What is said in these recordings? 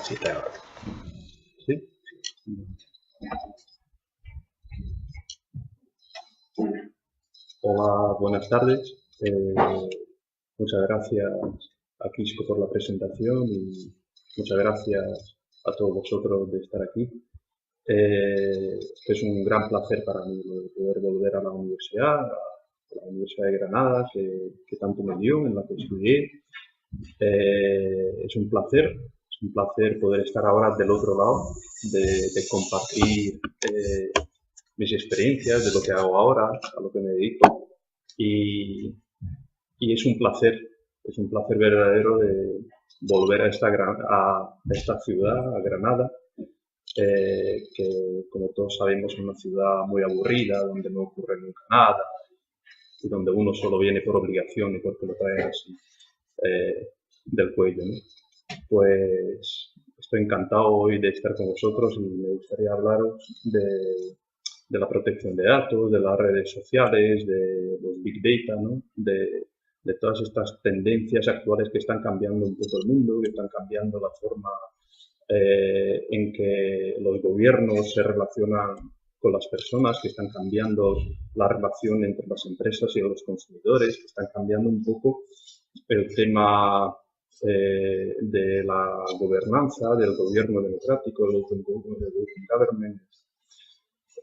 Sí, claro. ¿Sí? Hola, buenas tardes. Muchas gracias a Quisco por la presentación y muchas gracias a todos vosotros de estar aquí. Es un gran placer para mí poder volver a la universidad de Granada, que tanto me dio, en la que estudié. Es un placer poder estar ahora del otro lado, de compartir mis experiencias, de lo que hago ahora, a lo que me dedico. Y es un placer verdadero de volver a esta ciudad, a Granada, que como todos sabemos es una ciudad muy aburrida, donde no ocurre nunca nada, y donde uno solo viene por obligación y porque lo traen así del cuello, ¿no? Pues estoy encantado hoy de estar con vosotros y me gustaría hablaros de la protección de datos, de las redes sociales, de los big data, ¿no? De todas estas tendencias actuales que están cambiando un poco el mundo, que están cambiando la forma en que los gobiernos se relacionan con las personas, que están cambiando la relación entre las empresas y los consumidores, que están cambiando un poco el tema de la gobernanza, del gobierno democrático, el open government.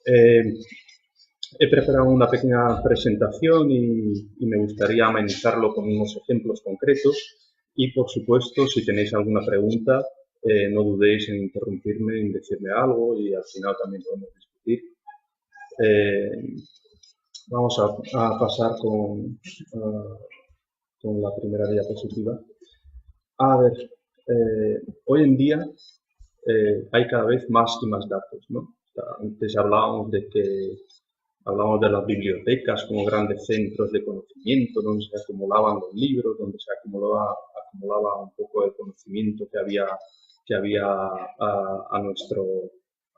He preparado una pequeña presentación y me gustaría amenizarlo con unos ejemplos concretos y, por supuesto, si tenéis alguna pregunta, no dudéis en interrumpirme, en decirme algo y al final también podemos discutir. Vamos a pasar con la primera diapositiva. A ver, hoy en día hay cada vez más y más datos, ¿no? O sea, antes hablábamos de las bibliotecas como grandes centros de conocimiento, donde se acumulaban los libros, donde se acumulaba un poco el conocimiento que había a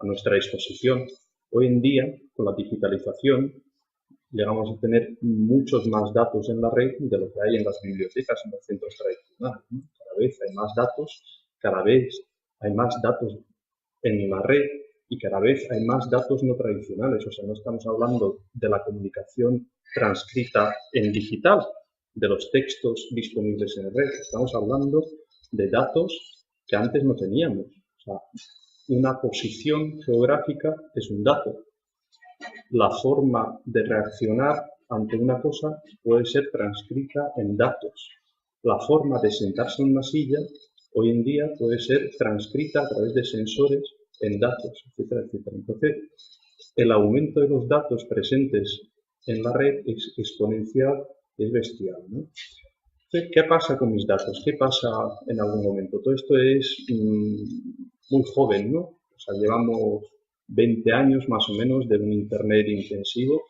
nuestra disposición. Hoy en día, con la digitalización, llegamos a tener muchos más datos en la red de lo que hay en las bibliotecas, en los centros tradicionales, ¿no? Cada vez hay más datos, cada vez hay más datos en la red y cada vez hay más datos no tradicionales. O sea, no estamos hablando de la comunicación transcrita en digital, de los textos disponibles en red. Estamos hablando de datos que antes no teníamos. O sea, una posición geográfica es un dato. La forma de reaccionar ante una cosa puede ser transcrita en datos. La forma de sentarse en una silla hoy en día puede ser transcrita a través de sensores en datos, etcétera, etcétera. Entonces, el aumento de los datos presentes en la red es exponencial y es bestial, ¿no? Entonces, ¿qué pasa con mis datos? ¿Qué pasa en algún momento? Todo esto es muy joven, ¿no? O sea, llevamos 20 años más o menos de un Internet intensivo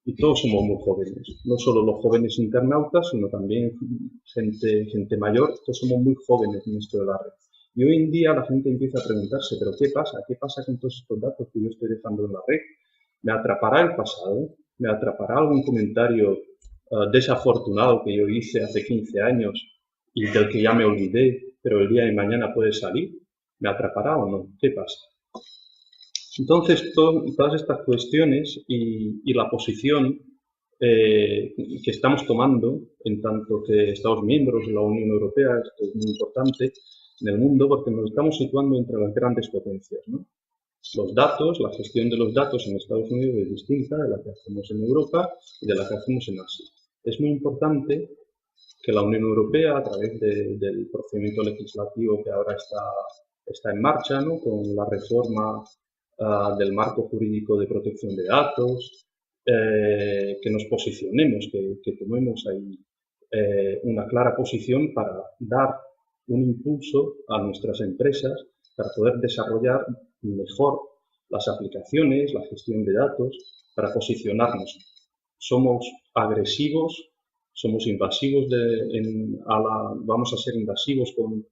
y todos somos muy jóvenes. No solo los jóvenes internautas, sino también gente mayor, todos somos muy jóvenes en esto de la red. Y hoy en día la gente empieza a preguntarse, ¿pero qué pasa? ¿Qué pasa con todos estos datos que yo estoy dejando en la red? ¿Me atrapará el pasado? ¿Me atrapará algún comentario desafortunado que yo hice hace 15 años y del que ya me olvidé, pero el día de mañana puede salir? ¿Me atrapará o no? ¿Qué pasa? Entonces, todas estas cuestiones y la posición que estamos tomando, en tanto que Estados miembros de la Unión Europea, esto es muy importante en el mundo porque nos estamos situando entre las grandes potencias, ¿no? Los datos, la gestión de los datos en Estados Unidos es distinta de la que hacemos en Europa y de la que hacemos en Asia. Es muy importante que la Unión Europea, a través del procedimiento legislativo que ahora está en marcha, ¿no? Con la reforma del marco jurídico de protección de datos, que nos posicionemos, que tomemos ahí una clara posición para dar un impulso a nuestras empresas para poder desarrollar mejor las aplicaciones, la gestión de datos, para posicionarnos. Somos agresivos, somos invasivos, vamos a ser invasivos con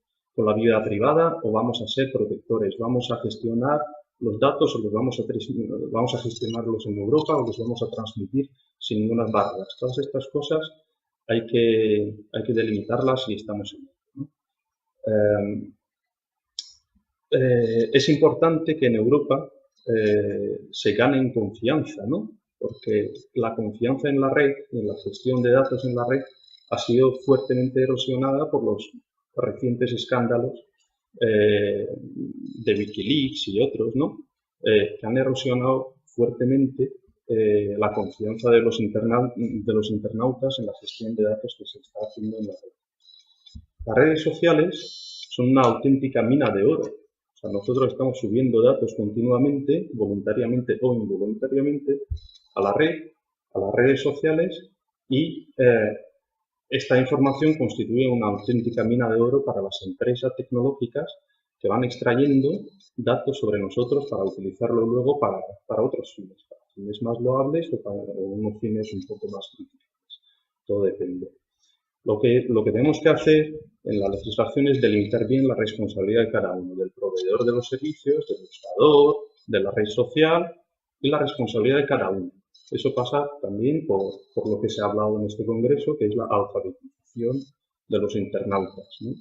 la vida privada o vamos a ser protectores, vamos a gestionar los datos o vamos a gestionarlos en Europa o los vamos a transmitir sin ninguna barreras. Todas estas cosas hay que delimitarlas y estamos en ello, ¿no? es importante que en Europa se gane en confianza, ¿no? Porque la confianza en la red y en la gestión de datos en la red ha sido fuertemente erosionada por los recientes escándalos de Wikileaks y otros, ¿no? Que han erosionado fuertemente la confianza de los internautas en la gestión de datos que se está haciendo en la red. Las redes sociales son una auténtica mina de oro. O sea, nosotros estamos subiendo datos continuamente, voluntariamente o involuntariamente, a la red, a las redes sociales y esta información constituye una auténtica mina de oro para las empresas tecnológicas que van extrayendo datos sobre nosotros para utilizarlo luego para otros fines más loables o para unos fines un poco más críticos. Todo depende. Lo que tenemos que hacer en la legislación es delimitar bien la responsabilidad de cada uno, del proveedor de los servicios, del buscador, de la red social y la responsabilidad de cada uno. Eso pasa también por lo que se ha hablado en este congreso, que es la alfabetización de los internautas, ¿no?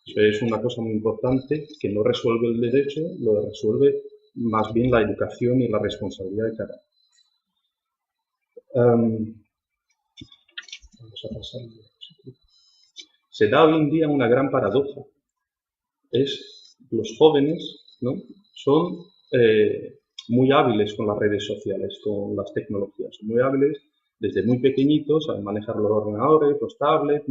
Eso es una cosa muy importante que no resuelve el derecho, lo resuelve más bien la educación y la responsabilidad de cada uno. Vamos a pasar. Se da hoy en día una gran paradoja. Los jóvenes, ¿no? Son muy hábiles con las redes sociales, con las tecnologías. Son muy hábiles desde muy pequeñitos, saben manejar los ordenadores, los tablets,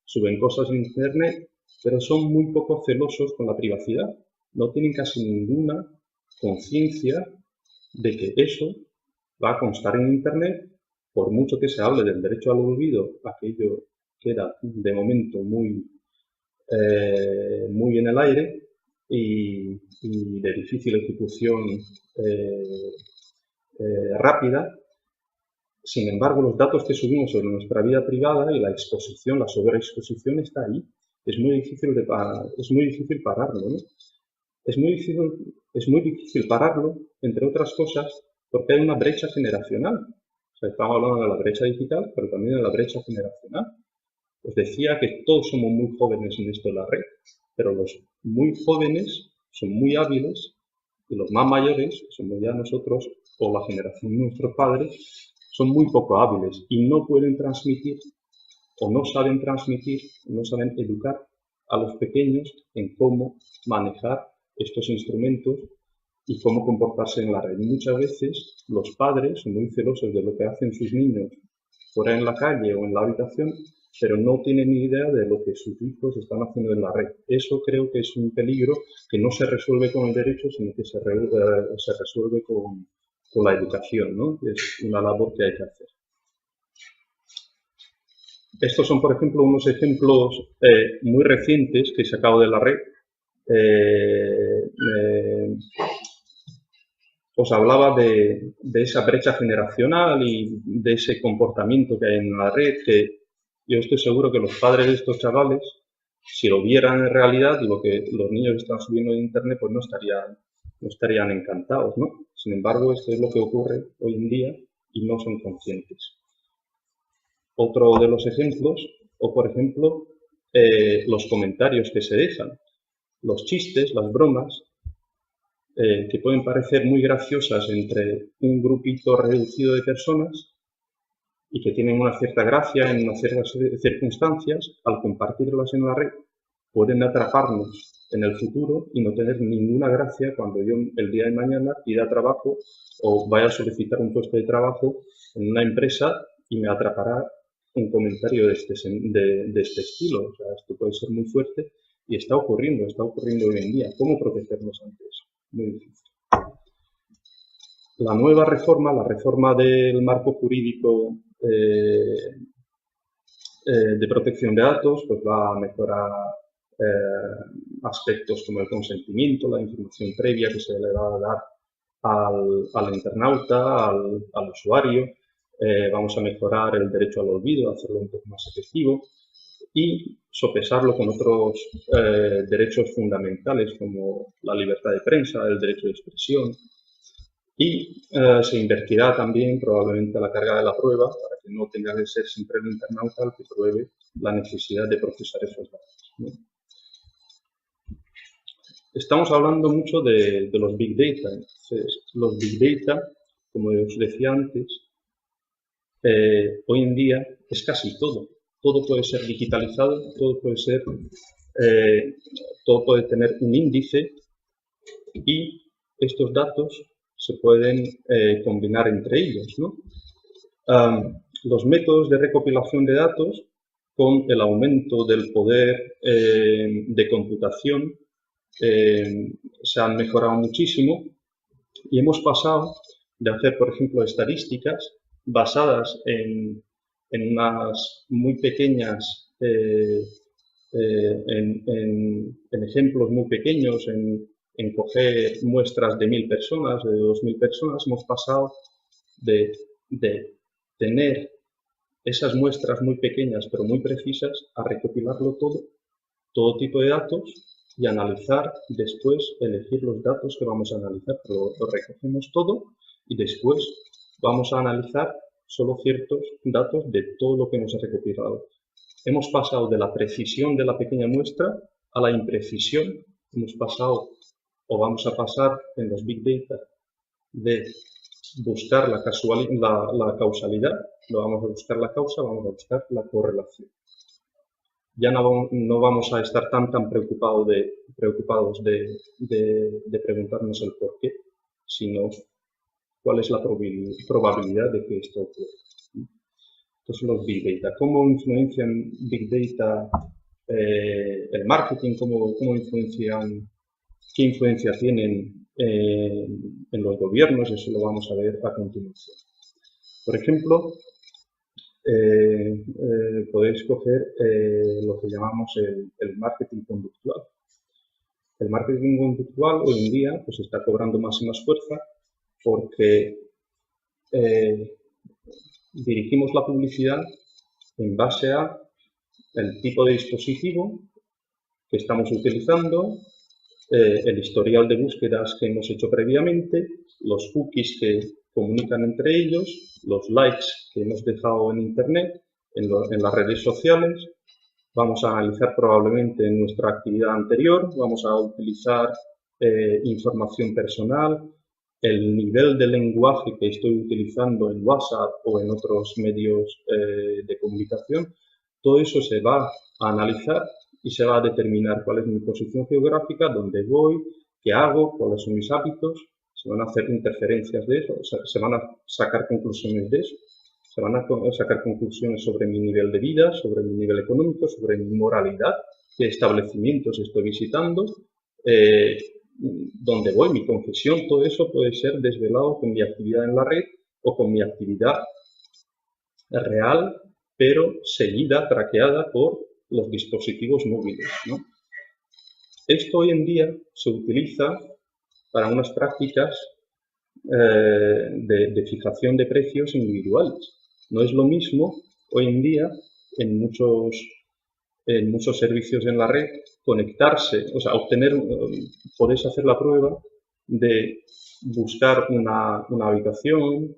suben cosas en internet, pero son muy poco celosos con la privacidad. No tienen casi ninguna conciencia de que eso va a constar en internet, por mucho que se hable del derecho al olvido, aquello queda de momento muy en el aire y de difícil ejecución rápida. Sin embargo, los datos que subimos sobre nuestra vida privada y la exposición, la sobreexposición está ahí. Es muy difícil pararlo, ¿no? Es muy difícil pararlo, entre otras cosas, porque hay una brecha generacional. O sea, estamos hablando de la brecha digital, pero también de la brecha generacional. Os decía que todos somos muy jóvenes en esto de la red, pero los muy jóvenes son muy hábiles y los más mayores, que somos ya nosotros o la generación de nuestros padres, son muy poco hábiles y no pueden transmitir o no saben transmitir, no saben educar a los pequeños en cómo manejar estos instrumentos y cómo comportarse en la red. Muchas veces los padres son muy celosos de lo que hacen sus niños fuera en la calle o en la habitación, pero no tienen ni idea de lo que sus hijos están haciendo en la red. Eso creo que es un peligro que no se resuelve con el derecho, sino que se resuelve con la educación, ¿no? Es una labor que hay que hacer. Estos son, por ejemplo, unos ejemplos muy recientes que he sacado de la red. Os hablaba de esa brecha generacional y de ese comportamiento que hay en la red, que yo estoy seguro que los padres de estos chavales, si lo vieran en realidad y lo que los niños están subiendo en internet, pues no estarían encantados, ¿no? Sin embargo, esto es lo que ocurre hoy en día y no son conscientes. Otro de los ejemplos, o por ejemplo, los comentarios que se dejan, los chistes, las bromas, que pueden parecer muy graciosas entre un grupito reducido de personas y que tienen una cierta gracia en unas ciertas circunstancias, al compartirlas en la red, pueden atraparnos en el futuro y no tener ninguna gracia cuando yo el día de mañana pida trabajo o vaya a solicitar un puesto de trabajo en una empresa y me atrapará un comentario de este estilo. O sea, esto puede ser muy fuerte y está ocurriendo hoy en día. ¿Cómo protegernos ante eso? Muy difícil. La nueva reforma, la reforma del marco jurídico de protección de datos, pues va a mejorar aspectos como el consentimiento, la información previa que se le va a dar al internauta, al usuario. Vamos a mejorar el derecho al olvido, hacerlo un poco más efectivo y sopesarlo con otros derechos fundamentales como la libertad de prensa, el derecho de expresión. Y se invertirá también probablemente la carga de la prueba para que no tenga que ser siempre el internauta el que pruebe la necesidad de procesar esos datos, ¿no? Estamos hablando mucho de los Big Data. Entonces, los Big Data, como os decía antes, hoy en día es casi todo. Todo puede ser digitalizado, todo puede tener un índice y estos datos se pueden combinar entre ellos, ¿no? Los métodos de recopilación de datos, con el aumento del poder de computación, se han mejorado muchísimo y hemos pasado de hacer, por ejemplo, estadísticas basadas en unas muy pequeñas, en ejemplos muy pequeños, en coger muestras de 1000 personas, de 2000 personas. Hemos pasado de tener esas muestras muy pequeñas pero muy precisas a recopilarlo todo tipo de datos y analizar, después elegir los datos que vamos a analizar. Lo recogemos todo y después vamos a analizar solo ciertos datos de todo lo que hemos recopilado. Hemos pasado de la precisión de la pequeña muestra a la imprecisión. Hemos pasado, o vamos a pasar en los Big Data, de buscar la causalidad, no vamos a buscar la causa, vamos a buscar la correlación. Ya no vamos a estar tan preocupados de preguntarnos el por qué, sino cuál es la probabilidad de que esto ocurra. Entonces, los Big Data. ¿Cómo influencian Big Data el marketing? ¿Cómo influencian? ¿Qué influencia tienen en los gobiernos? Eso lo vamos a ver a continuación. Por ejemplo, podéis coger lo que llamamos el marketing conductual. El marketing conductual hoy en día pues, está cobrando más y más fuerza porque dirigimos la publicidad en base a el tipo de dispositivo que estamos utilizando, el historial de búsquedas que hemos hecho previamente, los cookies que comunican entre ellos, los likes que hemos dejado en Internet, en las redes sociales. Vamos a analizar probablemente nuestra actividad anterior, vamos a utilizar información personal, el nivel de lenguaje que estoy utilizando en WhatsApp o en otros medios de comunicación. Todo eso se va a analizar y se va a determinar cuál es mi posición geográfica, dónde voy, qué hago, cuáles son mis hábitos. Se van a hacer interferencias de eso, se van a sacar conclusiones de eso. Se van a sacar conclusiones sobre mi nivel de vida, sobre mi nivel económico, sobre mi moralidad, qué establecimientos estoy visitando, dónde voy, mi confesión. Todo eso puede ser desvelado con mi actividad en la red o con mi actividad real, pero seguida, traqueada por los dispositivos móviles, ¿no? Esto hoy en día se utiliza para unas prácticas de fijación de precios individuales. No es lo mismo hoy en día en muchos servicios en la red conectarse, o sea, podéis hacer la prueba de buscar una habitación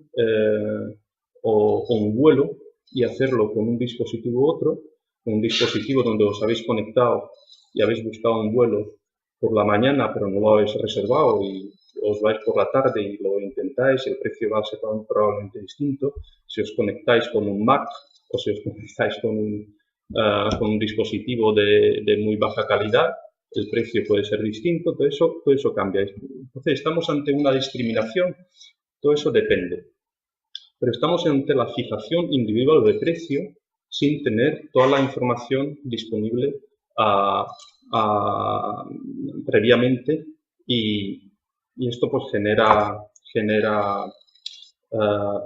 o un vuelo y hacerlo con un dispositivo u otro, un dispositivo donde os habéis conectado y habéis buscado un vuelo por la mañana, pero no lo habéis reservado y os vais por la tarde y lo intentáis, el precio va a ser probablemente distinto. Si os conectáis con un Mac o si os conectáis con un dispositivo de muy baja calidad, el precio puede ser distinto, todo eso cambia. Entonces, estamos ante una discriminación, todo eso depende. Pero estamos ante la fijación individual de precio sin tener toda la información disponible previamente y esto pues genera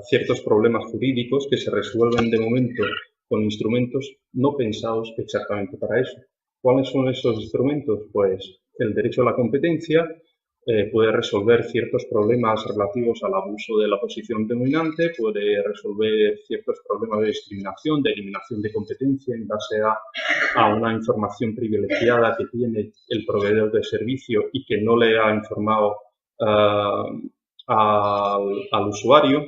ciertos problemas jurídicos que se resuelven de momento con instrumentos no pensados exactamente para eso. ¿Cuáles son esos instrumentos? Pues el derecho a la competencia puede resolver ciertos problemas relativos al abuso de la posición dominante, puede resolver ciertos problemas de discriminación, de eliminación de competencia en base a una información privilegiada que tiene el proveedor de servicio y que no le ha informado al usuario.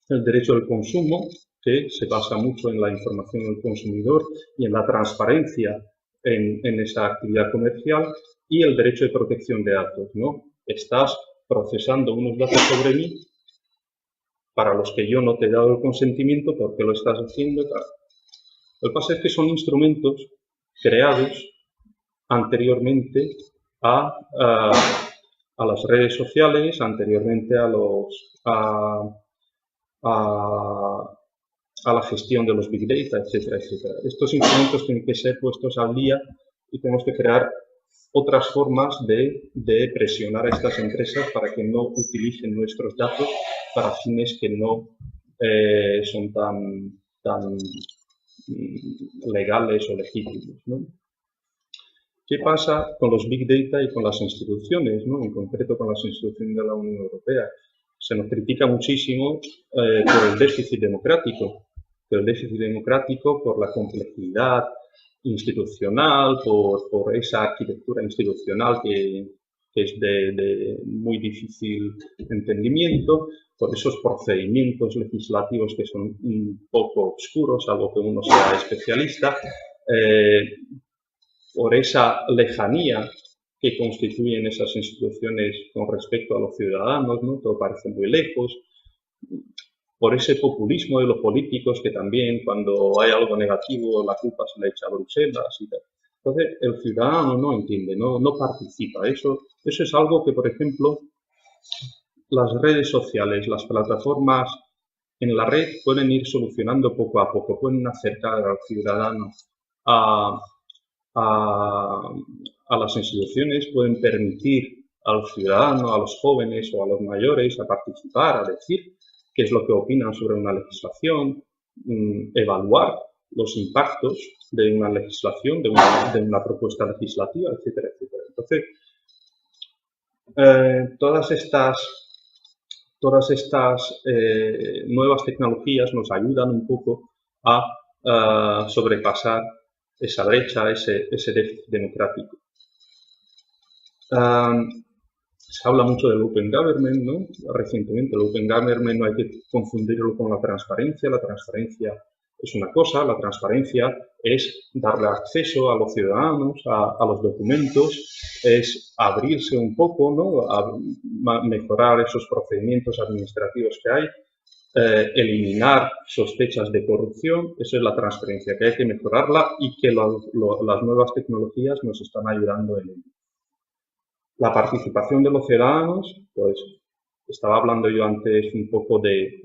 El derecho del consumo, que se basa mucho en la información del consumidor y en la transparencia en esa actividad comercial. y el derecho de protección de datos, ¿no? Estás procesando unos datos sobre mí para los que yo no te he dado el consentimiento, ¿por qué lo estás haciendo? Lo que pasa es que son instrumentos creados anteriormente a las redes sociales, anteriormente a la gestión de los Big Data, etcétera, etcétera. Estos instrumentos tienen que ser puestos al día y tenemos que crear otras formas de presionar a estas empresas para que no utilicen nuestros datos para fines que no son tan legales o legítimos, ¿no? ¿Qué pasa con los Big Data y con las instituciones, ¿no? En concreto con las instituciones de la Unión Europea? Se nos critica muchísimo por el déficit democrático, por la complejidad institucional, por esa arquitectura institucional que es de muy difícil entendimiento, por esos procedimientos legislativos que son un poco oscuros, algo que uno sea especialista, por esa lejanía que constituyen esas instituciones con respecto a los ciudadanos, ¿no? Todo parece muy lejos, por ese populismo de los políticos que también cuando hay algo negativo la culpa se le echa a Bruselas y tal. Entonces el ciudadano no entiende, no participa. Eso es algo que, por ejemplo, las redes sociales, las plataformas en la red pueden ir solucionando poco a poco, pueden acercar al ciudadano a las instituciones, pueden permitir al ciudadano, a los jóvenes o a los mayores a participar, a decir qué es lo que opinan sobre una legislación, evaluar los impactos de una legislación, de una propuesta legislativa, etcétera, etcétera. Entonces, todas estas nuevas tecnologías nos ayudan un poco a sobrepasar esa brecha, ese déficit democrático. Se habla mucho del Open Government, ¿no? Recientemente el Open Government no hay que confundirlo con la transparencia. La transparencia es una cosa, la transparencia es darle acceso a los ciudadanos, a los documentos, es abrirse un poco, ¿no? A mejorar esos procedimientos administrativos que hay, eliminar sospechas de corrupción. Eso es la transparencia, que hay que mejorarla y que las nuevas tecnologías nos están ayudando en ello. La participación de los ciudadanos, pues estaba hablando yo antes un poco de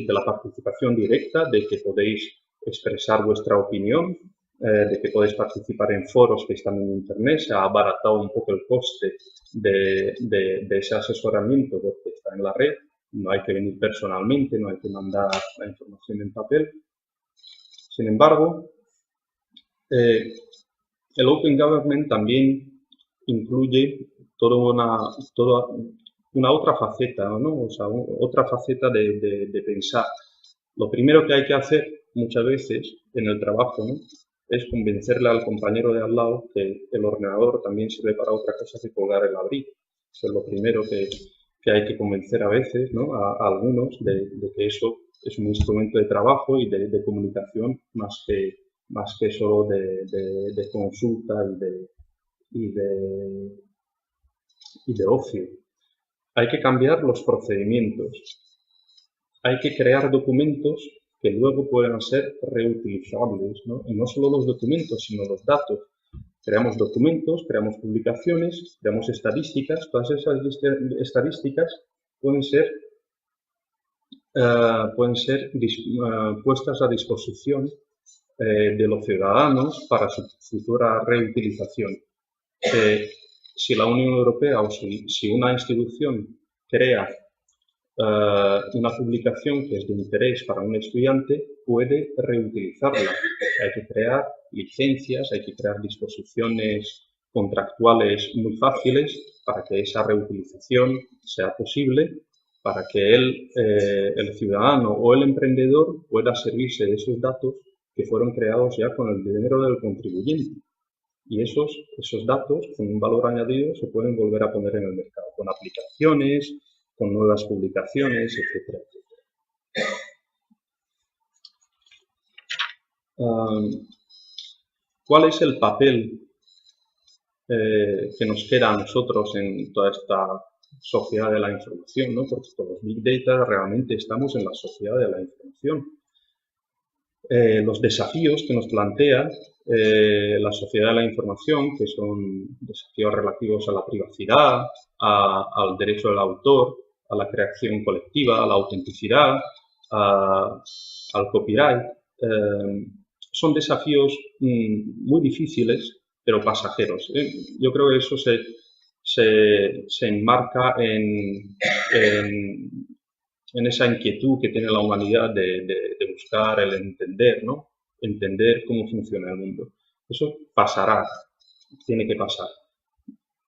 la participación directa, de que podéis expresar vuestra opinión, de que podéis participar en foros que están en Internet. Se ha abaratado un poco el coste de ese asesoramiento porque está en la red. No hay que venir personalmente, no hay que mandar la información en papel. Sin embargo, el Open Government también incluye toda una otra faceta, ¿no? O sea, otra faceta de pensar. Lo primero que hay que hacer muchas veces en el trabajo, ¿no? Es convencerle al compañero de al lado que el ordenador también sirve para otra cosa que colgar el abrigo. Eso es lo primero que hay que convencer a veces, ¿no? A algunos de que eso es un instrumento de trabajo y de comunicación más que solo de consulta y de ocio. Hay que cambiar los procedimientos. Hay que crear documentos que luego puedan ser reutilizables, ¿no? Y no solo los documentos, sino los datos. Creamos documentos, creamos publicaciones, creamos estadísticas. Todas esas estadísticas pueden ser puestas a disposición de los ciudadanos para su futura reutilización. Si la Unión Europea o si una institución crea una publicación que es de interés para un estudiante, puede reutilizarla. Hay que crear licencias, hay que crear disposiciones contractuales muy fáciles para que esa reutilización sea posible, para que el ciudadano o el emprendedor pueda servirse de esos datos que fueron creados ya con el dinero del contribuyente. Y esos datos, con un valor añadido, se pueden volver a poner en el mercado, con aplicaciones, con nuevas publicaciones, etcétera, etcétera. ¿Cuál es el papel que nos queda a nosotros en toda esta sociedad de la información, ¿no? Porque con los Big Data realmente estamos en la sociedad de la información. Los desafíos que nos plantea la sociedad de la información, que son desafíos relativos a la privacidad, al derecho del autor, a la creación colectiva, a la autenticidad, al copyright, son desafíos muy difíciles, pero pasajeros. Yo creo que eso se enmarca en esa inquietud que tiene la humanidad de buscar el entender, ¿no? Entender cómo funciona el mundo. Eso pasará, tiene que pasar.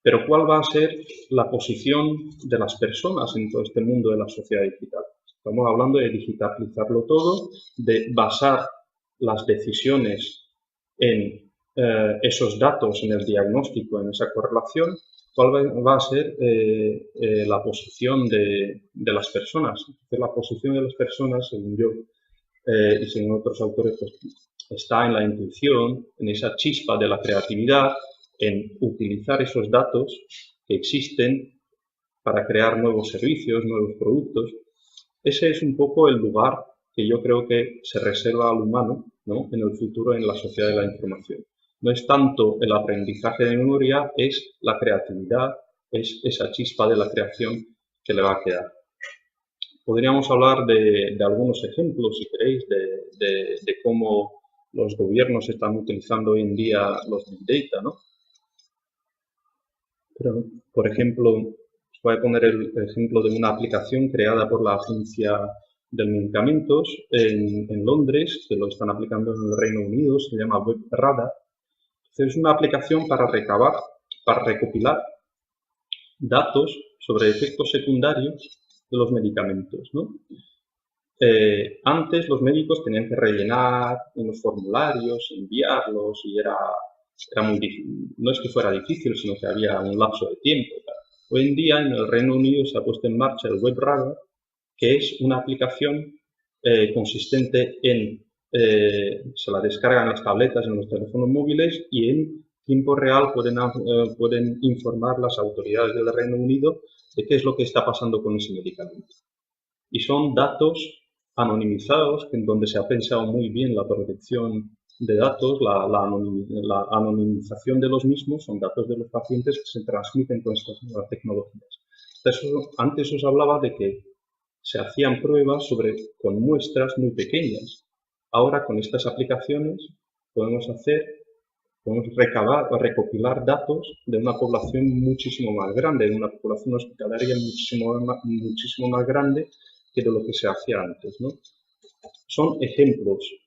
Pero ¿cuál va a ser la posición de las personas en todo este mundo de la sociedad digital? Estamos hablando de digitalizarlo todo, de basar las decisiones en esos datos, en el diagnóstico, en esa correlación. ¿Cuál va a ser la posición de las personas? La posición de las personas, según yo y según otros autores, pues, está en la intuición, en esa chispa de la creatividad, en utilizar esos datos que existen para crear nuevos servicios, nuevos productos. Ese es un poco el lugar que yo creo que se reserva al humano, ¿no? En el futuro en la sociedad de la información. No es tanto el aprendizaje de memoria, es la creatividad, es esa chispa de la creación que le va a quedar. Podríamos hablar de algunos ejemplos, si queréis, de cómo los gobiernos están utilizando hoy en día los Big Data, ¿no? Pero, por ejemplo, os voy a poner el ejemplo de una aplicación creada por la Agencia de Medicamentos en Londres, que lo están aplicando en el Reino Unido, se llama WebRadar. Es una aplicación para recopilar datos sobre efectos secundarios de los medicamentos, ¿no? Antes los médicos tenían que rellenar unos formularios, enviarlos y era muy difícil. No es que fuera difícil, sino que había un lapso de tiempo. Hoy en día en el Reino Unido se ha puesto en marcha el WebRadar, que es una aplicación consistente en, se la descargan las tabletas en los teléfonos móviles y en tiempo real pueden informar las autoridades del Reino Unido de qué es lo que está pasando con ese medicamento. Y son datos anonimizados, en donde se ha pensado muy bien la protección de datos, la anonimización de los mismos, son datos de los pacientes que se transmiten con estas nuevas tecnologías. Entonces, antes os hablaba de que se hacían pruebas con muestras muy pequeñas. Ahora, con estas aplicaciones, podemos recopilar datos de una población muchísimo más grande, de una población hospitalaria muchísimo más grande que de lo que se hacía antes, ¿no? Son ejemplos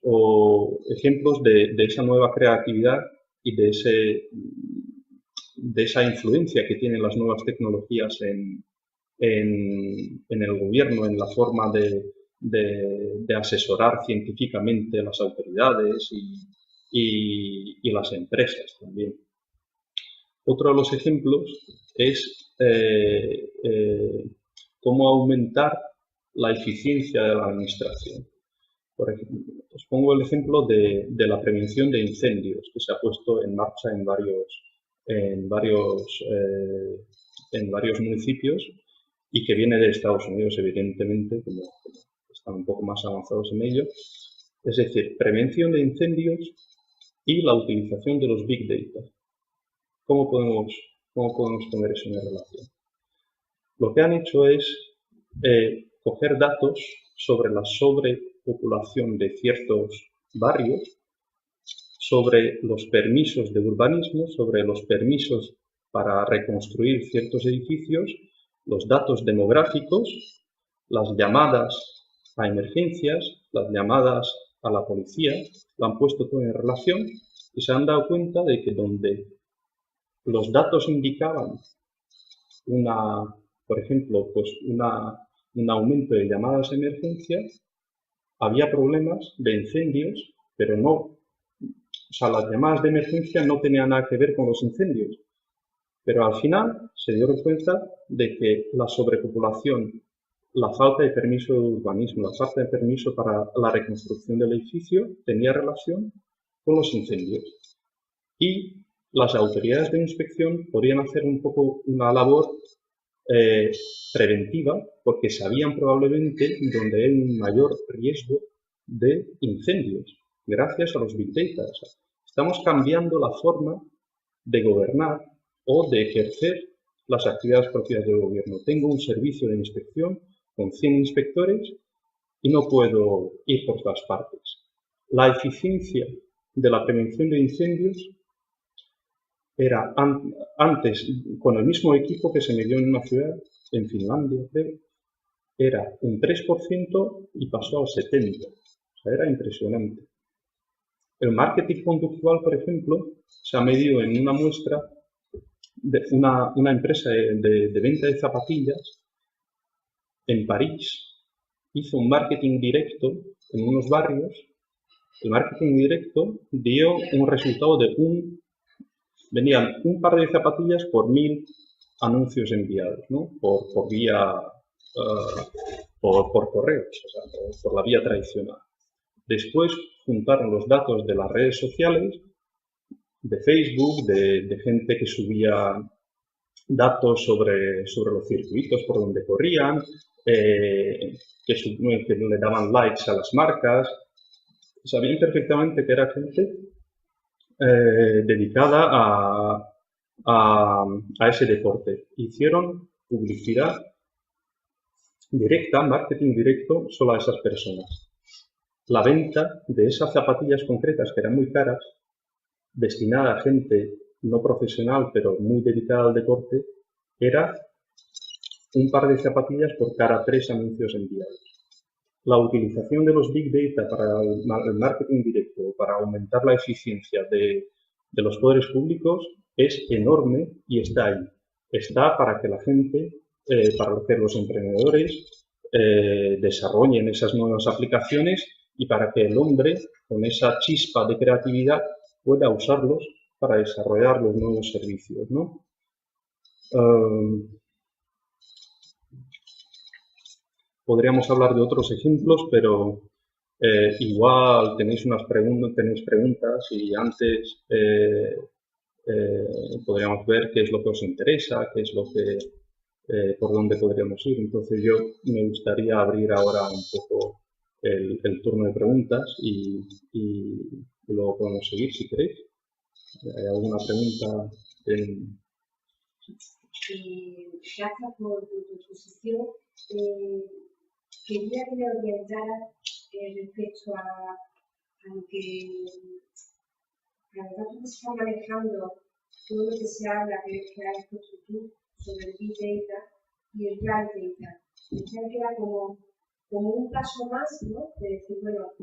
de esa nueva creatividad y de esa influencia que tienen las nuevas tecnologías en el gobierno, en la forma de asesorar científicamente a las autoridades y las empresas también. Otro de los ejemplos es cómo aumentar la eficiencia de la administración. Por ejemplo, os pongo el ejemplo de la prevención de incendios que se ha puesto en marcha en varios municipios y que viene de Estados Unidos, evidentemente, como están un poco más avanzados en ello. Es decir, prevención de incendios y la utilización de los Big Data. ¿Cómo podemos poner eso en relación? Lo que han hecho es coger datos sobre la sobrepopulación de ciertos barrios, sobre los permisos de urbanismo, sobre los permisos para reconstruir ciertos edificios, los datos demográficos, las llamadas a emergencias, las llamadas a la policía, lo han puesto todo en relación y se han dado cuenta de que donde los datos indicaban por ejemplo, pues un aumento de llamadas a emergencias, había problemas de incendios, pero no, o sea, las llamadas de emergencia no tenían nada que ver con los incendios. Pero al final se dio cuenta de que la sobrepopulación, la falta de permiso de urbanismo, la falta de permiso para la reconstrucción del edificio tenía relación con los incendios. Y las autoridades de inspección podrían hacer un poco una labor preventiva, porque sabían probablemente dónde hay un mayor riesgo de incendios, gracias a los Big Data. O sea, estamos cambiando la forma de gobernar o de ejercer las actividades propias del gobierno. Tengo un servicio de inspección con 100 inspectores y no puedo ir por todas partes. La eficiencia de la prevención de incendios era antes, con el mismo equipo que se midió en una ciudad, en Finlandia, creo, era un 3% y pasó a 70%. O sea, era impresionante. El marketing conductual, por ejemplo, se ha medido en una muestra de una empresa de venta de zapatillas en París. Hizo un marketing directo en unos barrios. El marketing directo dio un resultado de venían un par de zapatillas por 1000 anuncios enviados, ¿no? Por vía, por correos, o sea, por la vía tradicional. Después juntaron los datos de las redes sociales, de Facebook, de gente que subía datos sobre los circuitos por donde corrían, que le daban likes a las marcas. Sabían perfectamente que era gente dedicada a ese deporte. Hicieron publicidad directa, marketing directo, solo a esas personas. La venta de esas zapatillas concretas, que eran muy caras, destinada a gente no profesional, pero muy dedicada al deporte, era un par de zapatillas por cada 3 anuncios enviados. La utilización de los Big Data para el marketing directo, para aumentar la eficiencia de los poderes públicos, es enorme y está ahí. Está para que la gente, para que los emprendedores desarrollen esas nuevas aplicaciones y para que el hombre, con esa chispa de creatividad, pueda usarlos para desarrollar los nuevos servicios, ¿no? Podríamos hablar de otros ejemplos, pero igual tenéis preguntas y antes podríamos ver qué es lo que os interesa, qué es lo que por dónde podríamos ir. Entonces yo me gustaría abrir ahora un poco el turno de preguntas y luego podemos seguir si queréis. ¿Hay alguna pregunta? Gracias por tu exposición. Quería que me orientara respecto a lo que se está manejando, todo lo que se habla, que has puesto tú, sobre el Big Data y el Real Data. Pensaba que era como un paso más, ¿no? De decir, bueno,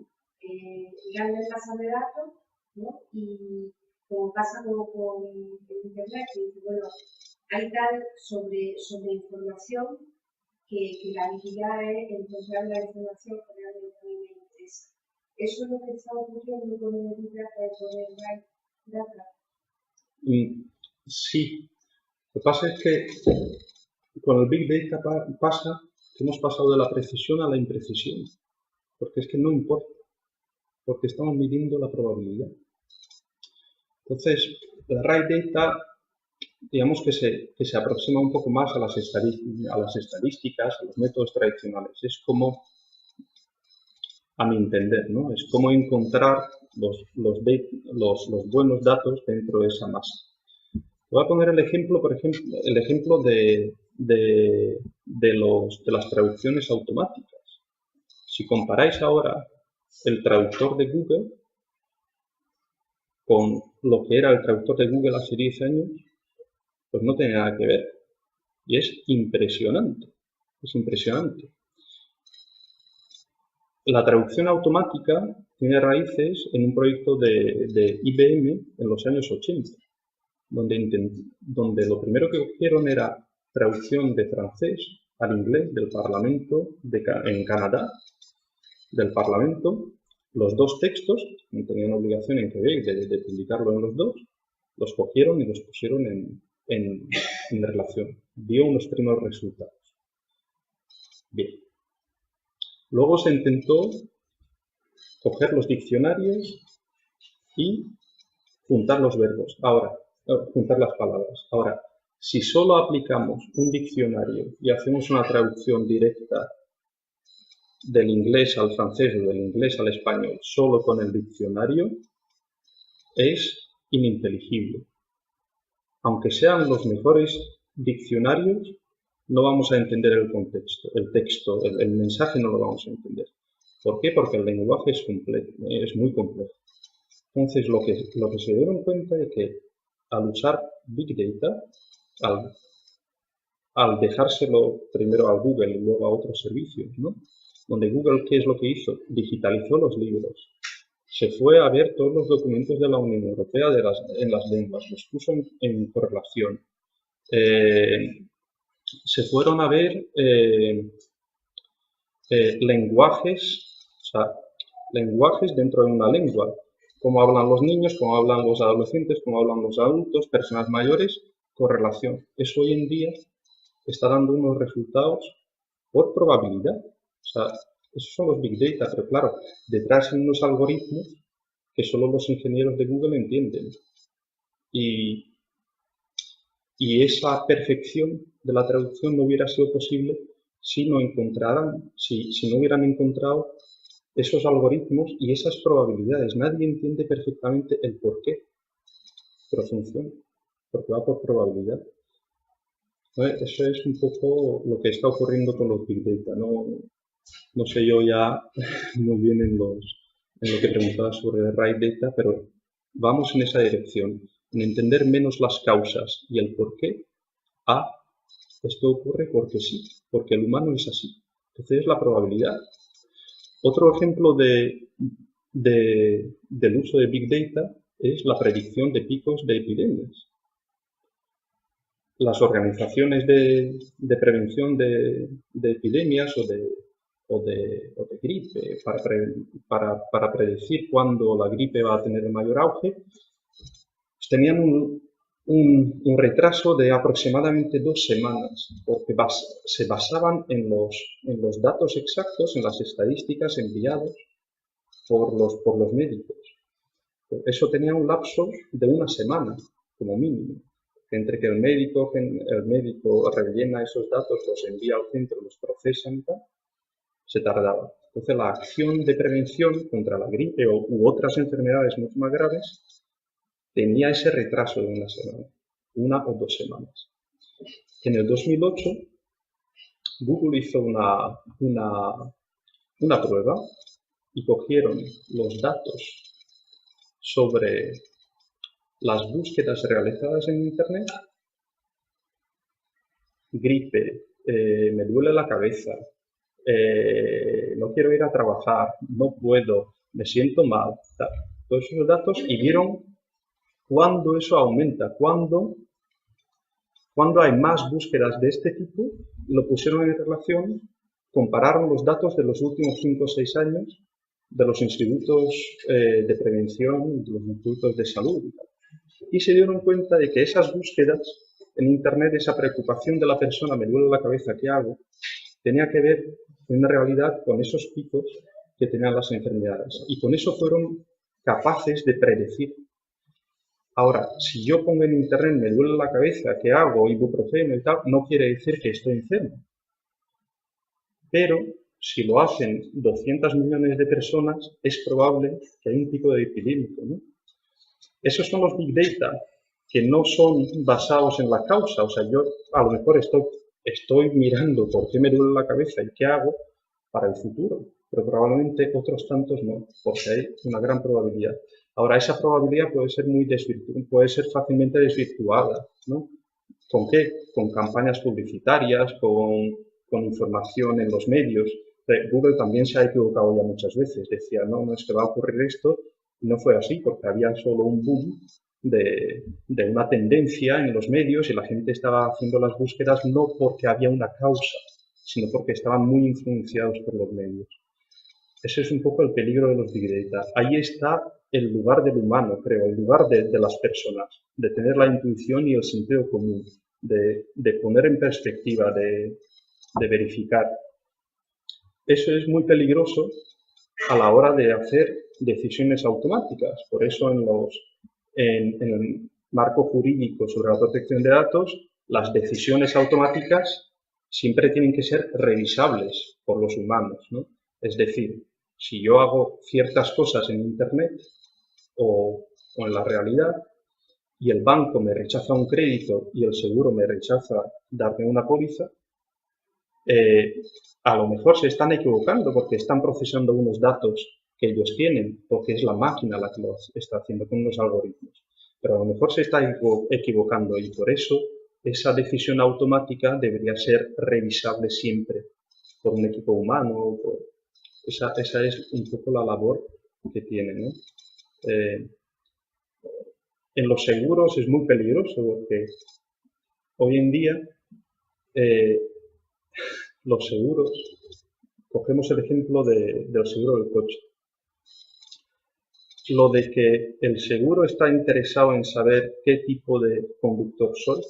grandes masas de datos, ¿no? Y como pasa con Internet, que dice, bueno, hay tal sobre información que la habilidad es encontrar la información que realmente a mí me interesa. Eso es lo que está ocurriendo con el Big Data y con el Real Data. Sí. Lo que pasa es que con el Big Data pasa que hemos pasado de la precisión a la imprecisión. Porque es que no importa. Porque estamos midiendo la probabilidad. Entonces, la Raw Data, digamos que se aproxima un poco más a las estadísticas, a los métodos tradicionales. Es como, a mi entender, ¿no? Es como encontrar los buenos datos dentro de esa masa. Voy a poner el ejemplo, por ejemplo, de las traducciones automáticas. Si comparáis ahora el traductor de Google con lo que era el traductor de Google hace 10 años, pues no tiene nada que ver. Y es impresionante. Es impresionante. La traducción automática tiene raíces en un proyecto de IBM en los años 80, donde lo primero que hicieron era traducción de francés al inglés del Parlamento en Canadá, del Parlamento. Los dos textos, no tenían obligación en Quebec de publicarlo en los dos, los cogieron y los pusieron en relación. Dio unos primeros resultados. Bien. Luego se intentó coger los diccionarios y juntar los verbos. Ahora, juntar las palabras. Ahora, si solo aplicamos un diccionario y hacemos una traducción directa del inglés al francés o del inglés al español solo con el diccionario, es ininteligible. Aunque sean los mejores diccionarios, no vamos a entender el contexto, el texto, el mensaje no lo vamos a entender. ¿Por qué? Porque el lenguaje es muy complejo. Entonces, lo que se dieron cuenta es que al usar Big Data, al dejárselo primero a Google y luego a otros servicios, ¿no? Donde Google, ¿qué es lo que hizo? Digitalizó los libros. Se fue a ver todos los documentos de la Unión Europea en las lenguas, los puso en correlación. Se fueron a ver lenguajes, o sea, lenguajes dentro de una lengua. Cómo hablan los niños, cómo hablan los adolescentes, cómo hablan los adultos, personas mayores, correlación. Eso hoy en día está dando unos resultados por probabilidad. O sea, esos son los Big Data, pero claro, detrás hay unos algoritmos que solo los ingenieros de Google entienden. Y esa perfección de la traducción no hubiera sido posible si no hubieran encontrado esos algoritmos y esas probabilidades. Nadie entiende perfectamente el por qué, pero funciona, porque va por probabilidad. Eso es un poco lo que está ocurriendo con los Big Data. No sé yo ya muy bien en lo que preguntaba sobre Right Data, pero vamos en esa dirección, en entender menos las causas y el por qué. Esto ocurre porque sí, porque el humano es así. Entonces es la probabilidad. Otro ejemplo del uso de Big Data es la predicción de picos de epidemias. Las organizaciones de prevención de epidemias o de gripe, para predecir cuándo la gripe va a tener el mayor auge, pues tenían un retraso de aproximadamente 2 semanas, porque se basaban en los datos exactos, en las estadísticas enviadas por los médicos. Eso tenía un lapso de 1 semana, como mínimo. Entre que el médico rellena esos datos, los envía al centro, los procesa y tal, se tardaba. Entonces, la acción de prevención contra la gripe u otras enfermedades mucho más graves tenía ese retraso de 1 semana, 1 o 2 semanas. En el 2008, Google hizo una prueba y cogieron los datos sobre las búsquedas realizadas en Internet. Gripe, me duele la cabeza, no quiero ir a trabajar, no puedo, me siento mal, tal. Todos esos datos y vieron cuándo eso aumenta, cuándo hay más búsquedas de este tipo, lo pusieron en relación, compararon los datos de los últimos 5 o 6 años de los institutos de prevención, de los institutos de salud y se dieron cuenta de que esas búsquedas en Internet, esa preocupación de la persona, me duele la cabeza, ¿qué hago?, tenía que ver en realidad con esos picos que tenían las enfermedades. Y con eso fueron capaces de predecir. Ahora, si yo pongo en Internet, me duele la cabeza, ¿qué hago?, ibuprofeno y tal, no quiere decir que estoy enfermo. Pero si lo hacen 200 millones de personas, es probable que haya un pico de epidémico, ¿no? Esos son los Big Data, que no son basados en la causa. O sea, yo a lo mejor estoy mirando por qué me duele la cabeza y qué hago para el futuro, pero probablemente otros tantos no, porque hay una gran probabilidad. Ahora, esa probabilidad puede ser fácilmente desvirtuada, ¿no? ¿Con qué? Con campañas publicitarias, con información en los medios. Google también se ha equivocado ya muchas veces. Decía, no es que va a ocurrir esto. No fue así, porque había solo un boom de una tendencia en los medios y la gente estaba haciendo las búsquedas no porque había una causa, sino porque estaban muy influenciados por los medios. Ese es un poco el peligro de los Big Data. Ahí está el lugar del humano, creo, el lugar de las personas, de tener la intuición y el sentido común, de poner en perspectiva, de verificar. Eso es muy peligroso a la hora de hacer decisiones automáticas. Por eso marco jurídico sobre la protección de datos, las decisiones automáticas siempre tienen que ser revisables por los humanos, ¿no? Es decir, si yo hago ciertas cosas en Internet o en la realidad y el banco me rechaza un crédito y el seguro me rechaza darme una póliza, a lo mejor se están equivocando porque están procesando unos datos que ellos tienen, porque es la máquina la que lo está haciendo con unos algoritmos. Pero a lo mejor se está equivocando y por eso esa decisión automática debería ser revisable siempre por un equipo humano. Esa es un poco la labor que tiene, ¿no? En los seguros es muy peligroso porque hoy en día los seguros, cogemos el ejemplo del seguro del coche. Lo de que el seguro está interesado en saber qué tipo de conductor soy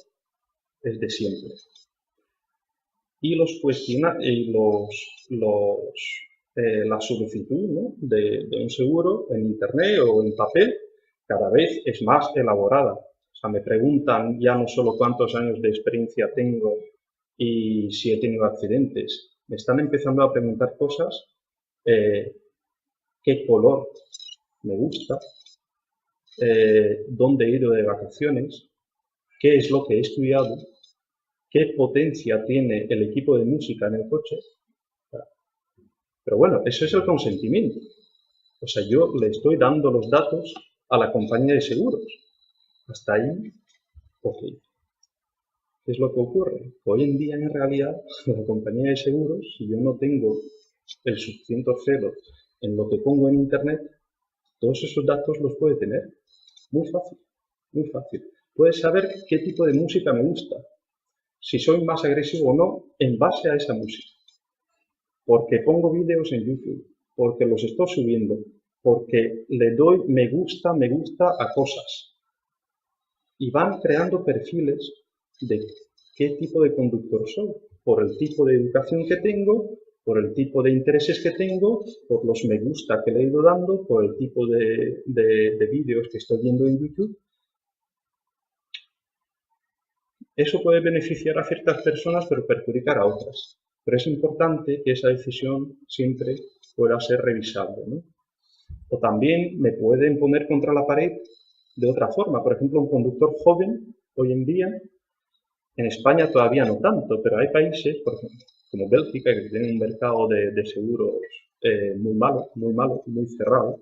es de siempre. Y la solicitud, ¿no?, de un seguro en Internet o en papel cada vez es más elaborada. O sea, me preguntan ya no solo cuántos años de experiencia tengo y si he tenido accidentes. Me están empezando a preguntar cosas, qué color me gusta, dónde he ido de vacaciones, qué es lo que he estudiado, qué potencia tiene el equipo de música en el coche. Pero bueno, eso es el consentimiento. O sea, yo le estoy dando los datos a la compañía de seguros. Hasta ahí, ok. ¿Qué es lo que ocurre? Hoy en día, en realidad, la compañía de seguros, si yo no tengo el suficiente celo en lo que pongo en Internet, todos esos datos los puede tener. Muy fácil, muy fácil. Puede saber qué tipo de música me gusta, si soy más agresivo o no, en base a esa música. Porque pongo vídeos en YouTube, porque los estoy subiendo, porque le doy me gusta a cosas. Y van creando perfiles de qué tipo de conductor soy, por el tipo de educación que tengo, por el tipo de intereses que tengo, por los me gusta que le he ido dando, por el tipo de vídeos que estoy viendo en YouTube. Eso puede beneficiar a ciertas personas, pero perjudicar a otras. Pero es importante que esa decisión siempre pueda ser revisable, ¿no? O también me pueden poner contra la pared de otra forma. Por ejemplo, un conductor joven, hoy en día, en España todavía no tanto, pero hay países, por ejemplo, como Bélgica, que tienen un mercado de seguros muy malo, muy cerrado.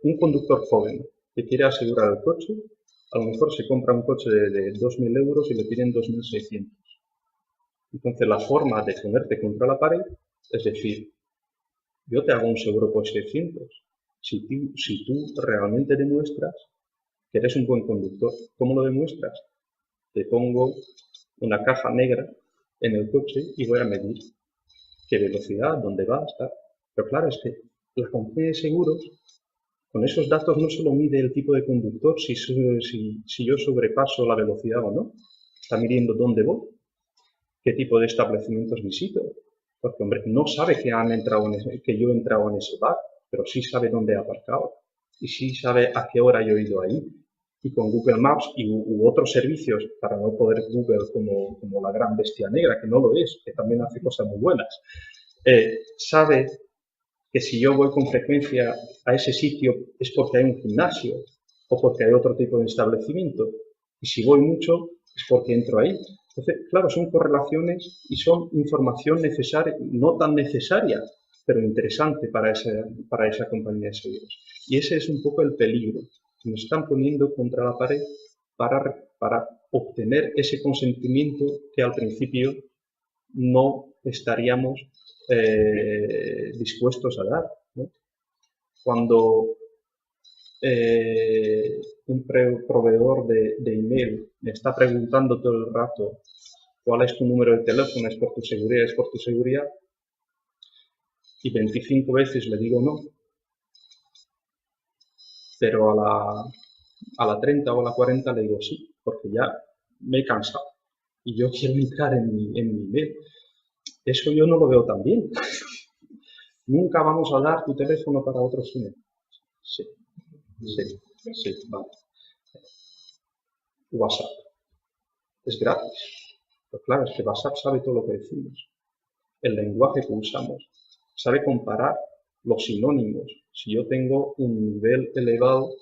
Un conductor joven que quiere asegurar el coche, a lo mejor se compra un coche de 2.000 euros y le piden 2.600. Entonces, la forma de ponerte contra la pared es decir, yo te hago un seguro por 600. Si tú realmente demuestras que eres un buen conductor, ¿cómo lo demuestras? Te pongo una caja negra en el coche y voy a medir qué velocidad, dónde vas, tal. Pero claro, es que la compañía de seguros, con esos datos no solo mide el tipo de conductor, si yo sobrepaso la velocidad o no, está midiendo dónde voy, qué tipo de establecimientos visito. Porque, hombre, no sabe que yo he entrado en ese bar, pero sí sabe dónde he aparcado y sí sabe a qué hora yo he ido ahí. Y con Google Maps u otros servicios, para no poder Google como la gran bestia negra, que no lo es, que también hace cosas muy buenas, sabe que si yo voy con frecuencia a ese sitio es porque hay un gimnasio o porque hay otro tipo de establecimiento. Y si voy mucho es porque entro ahí. Entonces, claro, son correlaciones y son información necesaria, no tan necesaria, pero interesante para esa compañía de seguros. Y ese es un poco el peligro. Nos están poniendo contra la pared para obtener ese consentimiento que al principio no estaríamos dispuestos a dar, ¿no? Cuando un proveedor de email me está preguntando todo el rato cuál es tu número de teléfono, es por tu seguridad, y 25 veces le digo no, pero a la 30 o a la 40 le digo sí, porque ya me he cansado y yo quiero entrar en mi email. Eso yo no lo veo tan bien. Nunca vamos a dar tu teléfono para otros fines. Sí, vale. WhatsApp. Es gratis. Pero claro, es que WhatsApp sabe todo lo que decimos. El lenguaje que usamos. Sabe comparar los sinónimos. Si yo tengo un nivel elevado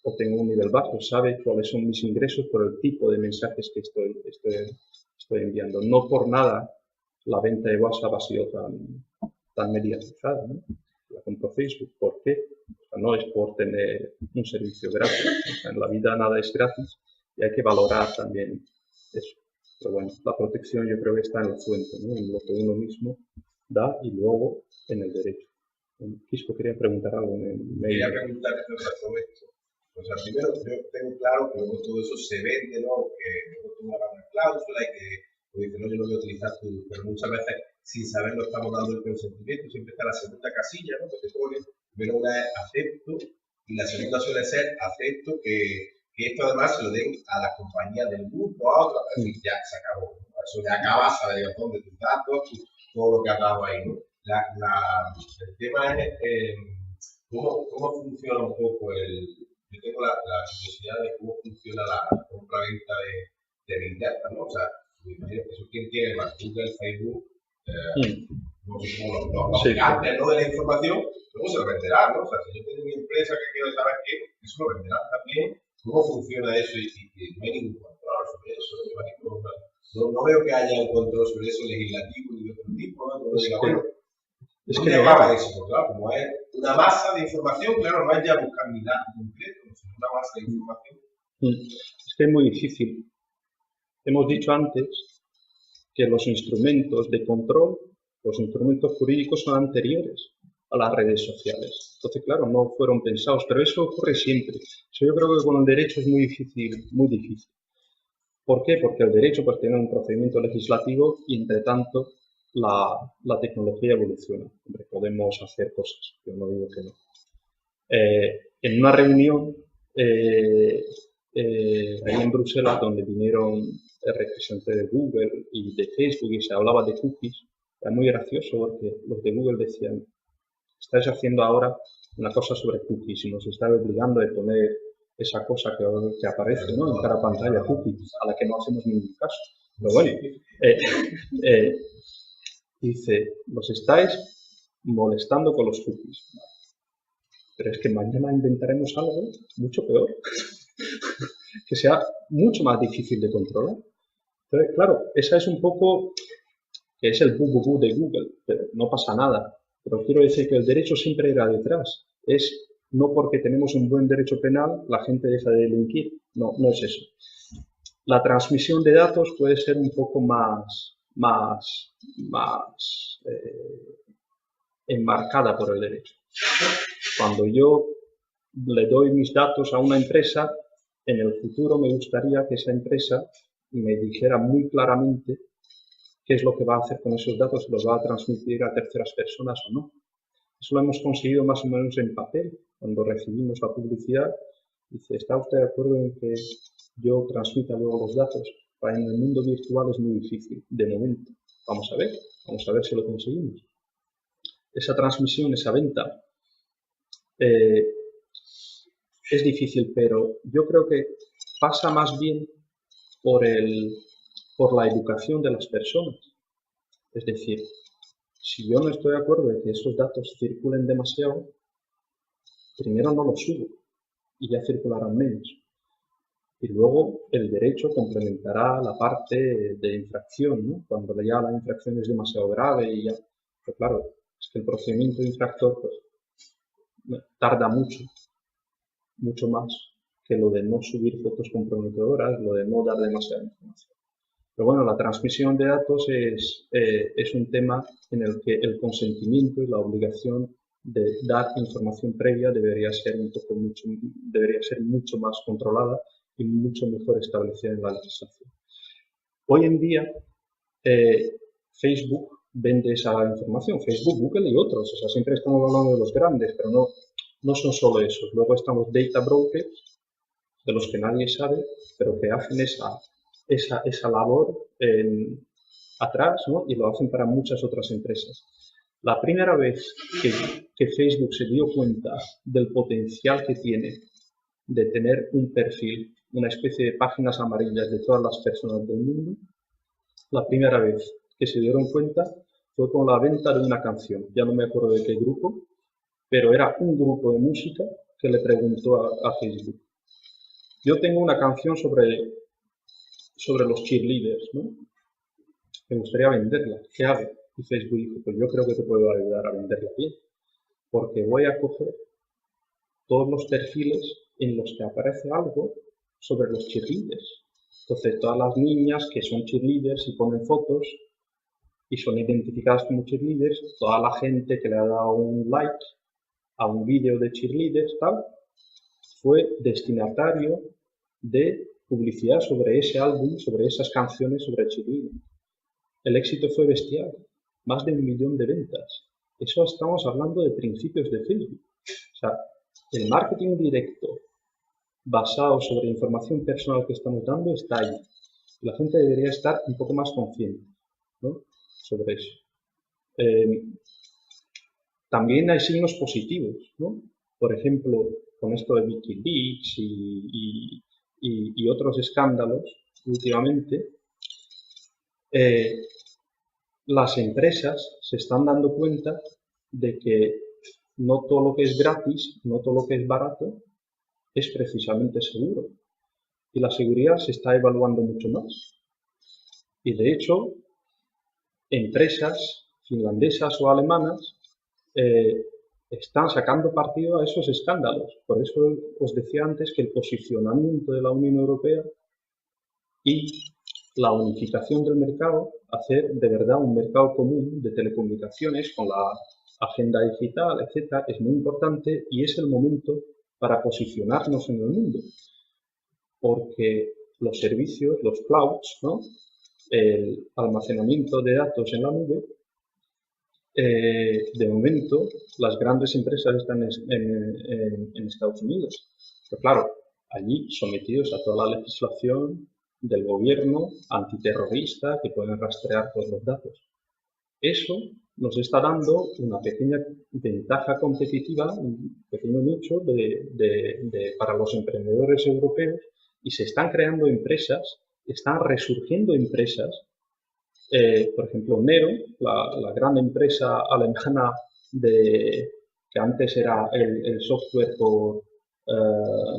o tengo un nivel bajo, sabe cuáles son mis ingresos por el tipo de mensajes que estoy enviando. No por nada la venta de WhatsApp ha sido tan mediatizada, ¿no? La compró Facebook. ¿Por qué? O sea, no es por tener un servicio gratis. O sea, en la vida nada es gratis y hay que valorar también eso. Pero bueno, la protección yo creo que está en la fuente, ¿no? En lo que uno mismo da y luego en el derecho. Quisco quería preguntar algo. Quería preguntarte sobre esto. O sea, primero yo tengo claro que luego todo eso se vende, ¿no? Que luego tú hagas una cláusula y que dices, no, yo no voy a utilizar tu, pero muchas veces sin saberlo estamos dando el consentimiento, siempre está la segunda casilla, ¿no? Porque pone, primero una es acepto y la segunda suele ser acepto que esto además se lo den a las compañías del grupo, a otras, es decir, ya se acabó. Eso ya acaba, sabe dónde tus datos, todo lo que ha dado ahí, ¿no? El tema es cómo funciona un poco yo tengo la curiosidad de cómo funciona la compra-venta de Big Data, ¿no? O sea, me imagino que eso quién tiene más, Google, Facebook, como los gigantes, ¿no? De la información, luego se lo venderán, ¿no? O sea, si yo tengo una empresa que quiero saber qué, eso lo venderán también. ¿Cómo funciona eso? Y no hay ningún control sobre eso. No veo que haya un control sobre eso legislativo ni de otro tipo, ¿no? Es que acaba eso, claro, como es una masa de información, claro, no hay ya buscar ni nada concreto, sino una masa de información. Es que es muy difícil. Hemos dicho antes que los instrumentos de control, los instrumentos jurídicos son anteriores a las redes sociales. Entonces, claro, no fueron pensados, pero eso ocurre siempre. Eso yo creo que con el derecho es muy difícil, muy difícil. ¿Por qué? Porque el derecho pues, tiene un procedimiento legislativo y, entre tanto, la tecnología evoluciona. Hombre, podemos hacer cosas, yo no digo que no. En una reunión ahí en Bruselas, donde vinieron representantes de Google y de Facebook y se hablaba de cookies, era muy gracioso porque los de Google decían, estáis haciendo ahora una cosa sobre cookies y nos estáis obligando a poner esa cosa que aparece, ¿no? En cada pantalla, cookies, a la que no hacemos ningún caso. Pero bueno, dice, los estáis molestando con los cookies. Pero es que mañana inventaremos algo mucho peor, que sea mucho más difícil de controlar. Entonces, claro, esa es un poco, que es el bu de Google, pero no pasa nada. Pero quiero decir que el derecho siempre irá detrás. Es no porque tenemos un buen derecho penal, la gente deja de delinquir. No, no es eso. La transmisión de datos puede ser un poco más enmarcada por el derecho. Cuando yo le doy mis datos a una empresa, en el futuro me gustaría que esa empresa me dijera muy claramente qué es lo que va a hacer con esos datos, si los va a transmitir a terceras personas o no. Eso lo hemos conseguido más o menos en papel. Cuando recibimos la publicidad, dice, ¿está usted de acuerdo en que yo transmita luego los datos? En el mundo virtual es muy difícil, de momento. Vamos a ver si lo conseguimos. Esa transmisión, esa venta, es difícil, pero yo creo que pasa más bien por la educación de las personas. Es decir, si yo no estoy de acuerdo en que esos datos circulen demasiado, primero no los subo y ya circularán menos. Y luego el derecho complementará la parte de infracción, ¿no? Cuando ya la infracción es demasiado grave y ya, pero claro, es que el procedimiento infractor pues, tarda mucho más que lo de no subir fotos comprometedoras, lo de no dar demasiada información. Pero bueno, la transmisión de datos es un tema en el que el consentimiento y la obligación de dar información previa debería ser mucho más controlada y mucho mejor establecida en la legislación. Hoy en día, Facebook vende esa información, Facebook, Google y otros. O sea, siempre estamos hablando de los grandes, pero no son solo esos. Luego estamos data brokers, de los que nadie sabe, pero que hacen esa labor atrás, ¿no? Y lo hacen para muchas otras empresas. La primera vez que Facebook se dio cuenta del potencial que tiene de tener un perfil una especie de páginas amarillas de todas las personas del mundo, la primera vez que se dieron cuenta fue con la venta de una canción. Ya no me acuerdo de qué grupo, pero era un grupo de música que le preguntó a Facebook. Yo tengo una canción sobre los cheerleaders, ¿no? Me gustaría venderla. ¿Qué hago? Y Facebook dijo, pues yo creo que te puedo ayudar a venderla bien, porque voy a coger todos los perfiles en los que aparece algo sobre los cheerleaders. Entonces, todas las niñas que son cheerleaders y ponen fotos y son identificadas como cheerleaders, toda la gente que le ha dado un like a un vídeo de cheerleaders, tal, fue destinatario de publicidad sobre ese álbum, sobre esas canciones sobre cheerleaders. El éxito fue bestial, más de 1 millón de ventas. Eso estamos hablando de principios de Facebook. O sea, el marketing directo basado sobre información personal que estamos dando está ahí. La gente debería estar un poco más consciente, ¿no?, sobre eso. También hay signos positivos, ¿no? Por ejemplo, con esto de Wikileaks y otros escándalos últimamente, las empresas se están dando cuenta de que no todo lo que es gratis, no todo lo que es barato, es precisamente seguro. Y la seguridad se está evaluando mucho más. Y de hecho, empresas finlandesas o alemanas están sacando partido a esos escándalos. Por eso os decía antes que el posicionamiento de la Unión Europea y la unificación del mercado, hacer de verdad un mercado común de telecomunicaciones con la agenda digital, etcétera, es muy importante y es el momento para posicionarnos en el mundo. Porque los servicios, los clouds, ¿no?, el almacenamiento de datos en la nube, de momento las grandes empresas están en Estados Unidos. Pero claro, allí sometidos a toda la legislación del gobierno antiterrorista que pueden rastrear todos los datos. Eso nos está dando una pequeña ventaja competitiva, un pequeño nicho para los emprendedores europeos, y se están creando empresas, están resurgiendo empresas. Por ejemplo, Nero, la gran empresa alemana que antes era el software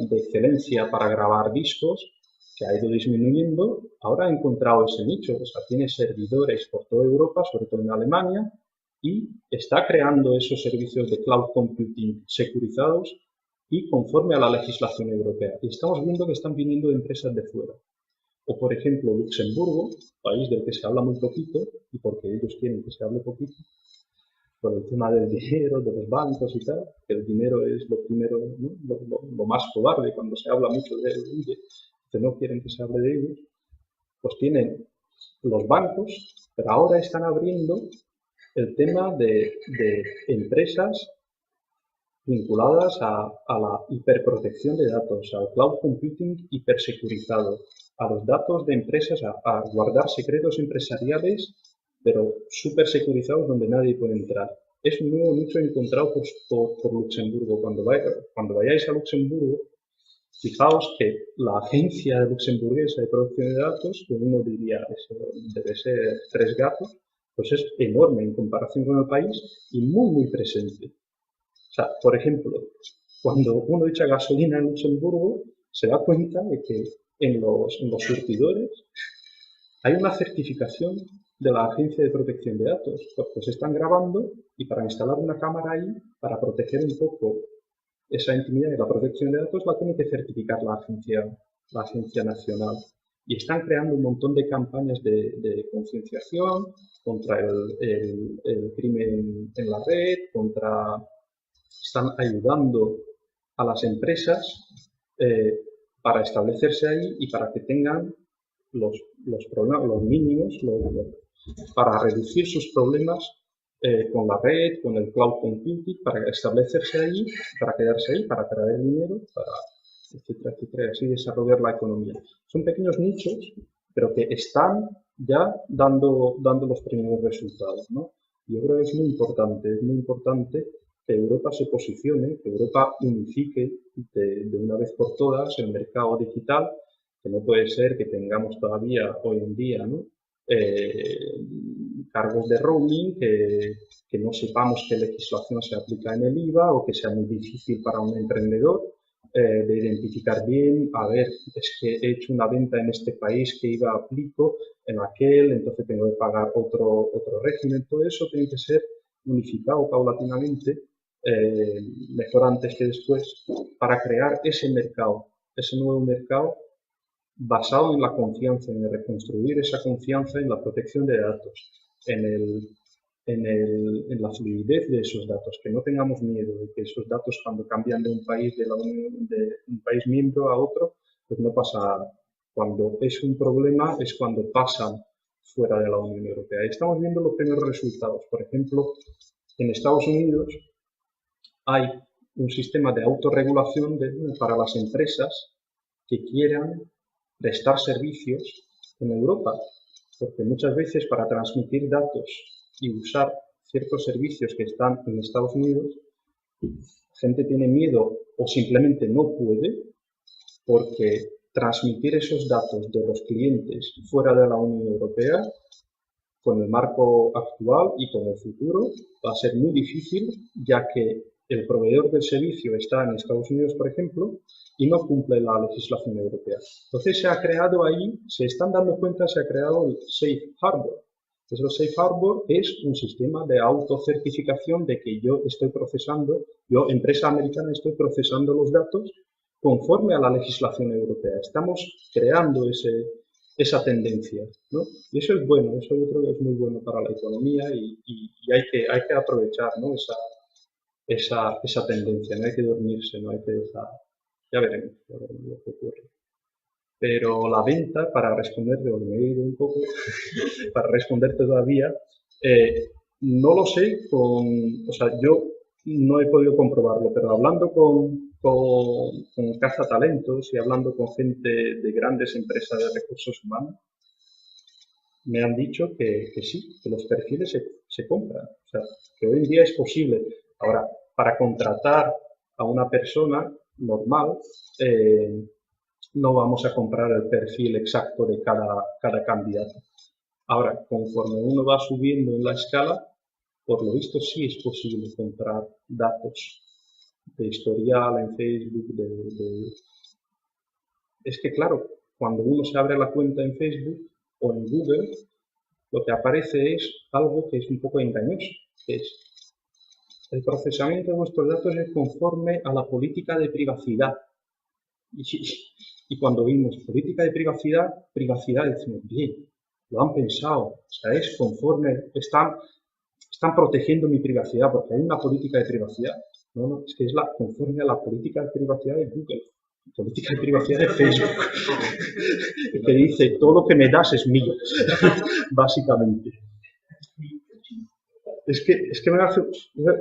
de excelencia para grabar discos, que ha ido disminuyendo, ahora ha encontrado ese nicho. O sea, tiene servidores por toda Europa, sobre todo en Alemania, y está creando esos servicios de cloud computing securizados y conforme a la legislación europea. Y estamos viendo que están viniendo de empresas de fuera. O, por ejemplo, Luxemburgo, país del que se habla muy poquito, y porque ellos quieren que se hable poquito, por el tema del dinero, de los bancos y tal, que el dinero es lo primero, ¿no?, lo más cobarde cuando se habla mucho de ellos, que no quieren que se hable de ellos, pues tienen los bancos, pero ahora están abriendo el tema de empresas vinculadas a la hiperprotección de datos, al cloud computing hipersecurizado, a los datos de empresas, a guardar secretos empresariales, pero súper securizados donde nadie puede entrar. Es un nuevo nicho encontrado por Luxemburgo. Cuando vayáis a Luxemburgo, fijaos que la agencia luxemburguesa de protección de datos, que uno diría eso debe ser 3 gatos, pues es enorme en comparación con el país y muy, muy presente. O sea, por ejemplo, cuando uno echa gasolina en Luxemburgo, se da cuenta de que en los surtidores hay una certificación de la Agencia de Protección de Datos, porque se están grabando y para instalar una cámara ahí, para proteger un poco esa intimidad y la protección de datos, la tiene que certificar la agencia nacional. Y están creando un montón de campañas de concienciación contra el crimen en la red, están ayudando a las empresas para establecerse ahí y para que tengan los problemas, los mínimos, para reducir sus problemas con la red, con el cloud computing, para establecerse ahí, para quedarse ahí, para traer dinero, para etcétera, etcétera, y así desarrollar la economía. Son pequeños nichos, pero que están ya dando los primeros resultados, ¿no? Yo creo que es muy importante que Europa se posicione, que Europa unifique de una vez por todas el mercado digital que no puede ser que tengamos todavía hoy en día, ¿no? Cargos de roaming, que no sepamos qué legislación se aplica en el IVA o que sea muy difícil para un emprendedor de identificar bien, a ver, es que he hecho una venta en este país, ¿qué IVA aplico en aquel? Entonces tengo que pagar otro régimen. Todo eso tiene que ser unificado paulatinamente, mejor antes que después, para crear ese mercado, ese nuevo mercado basado en la confianza, en reconstruir esa confianza en la protección de datos, en la fluidez de esos datos, que no tengamos miedo de que esos datos cuando cambian de un país, de un país miembro a otro, pues no pasa nada. Cuando es un problema es cuando pasan fuera de la Unión Europea. Y estamos viendo los primeros resultados. Por ejemplo, en Estados Unidos hay un sistema de autorregulación para las empresas que quieran prestar servicios en Europa, porque muchas veces para transmitir datos y usar ciertos servicios que están en Estados Unidos, gente tiene miedo o simplemente no puede, porque transmitir esos datos de los clientes fuera de la Unión Europea, con el marco actual y con el futuro, va a ser muy difícil, ya que el proveedor del servicio está en Estados Unidos, por ejemplo, y no cumple la legislación europea. Entonces se ha creado ahí, se están dando cuenta, se ha creado el Safe Harbor. Entonces el Safe Harbor es un sistema de autocertificación de que yo estoy procesando, yo, empresa americana, estoy procesando los datos conforme a la legislación europea. Estamos creando esa tendencia, ¿no? Y eso es bueno, eso yo creo que es muy bueno para la economía y hay que aprovechar, ¿no? esa tendencia, no hay que dormirse, no hay que dejar. Ya veremos lo que ocurre. Pero la venta, para responderte, me he ido un poco, para responderte todavía, no lo sé o sea, yo no he podido comprobarlo, pero hablando con cazatalentos y hablando con gente de grandes empresas de recursos humanos, me han dicho que sí, que los perfiles se compran. O sea, que hoy en día es posible. Ahora, para contratar a una persona normal, no vamos a comprar el perfil exacto de cada candidato. Ahora, conforme uno va subiendo en la escala, por lo visto sí es posible comprar datos de historial en Facebook. Es que, claro, cuando uno se abre la cuenta en Facebook o en Google, lo que aparece es algo que es un poco engañoso, que es el procesamiento de vuestros datos es conforme a la política de privacidad. Y cuando vimos política de privacidad decimos, bien, lo han pensado, o sea, es conforme, están protegiendo mi privacidad porque hay una política de privacidad. No, es que es conforme a la política de privacidad de Google, política de privacidad de Facebook, que dice, todo lo que me das es mío, básicamente. Es que me hace,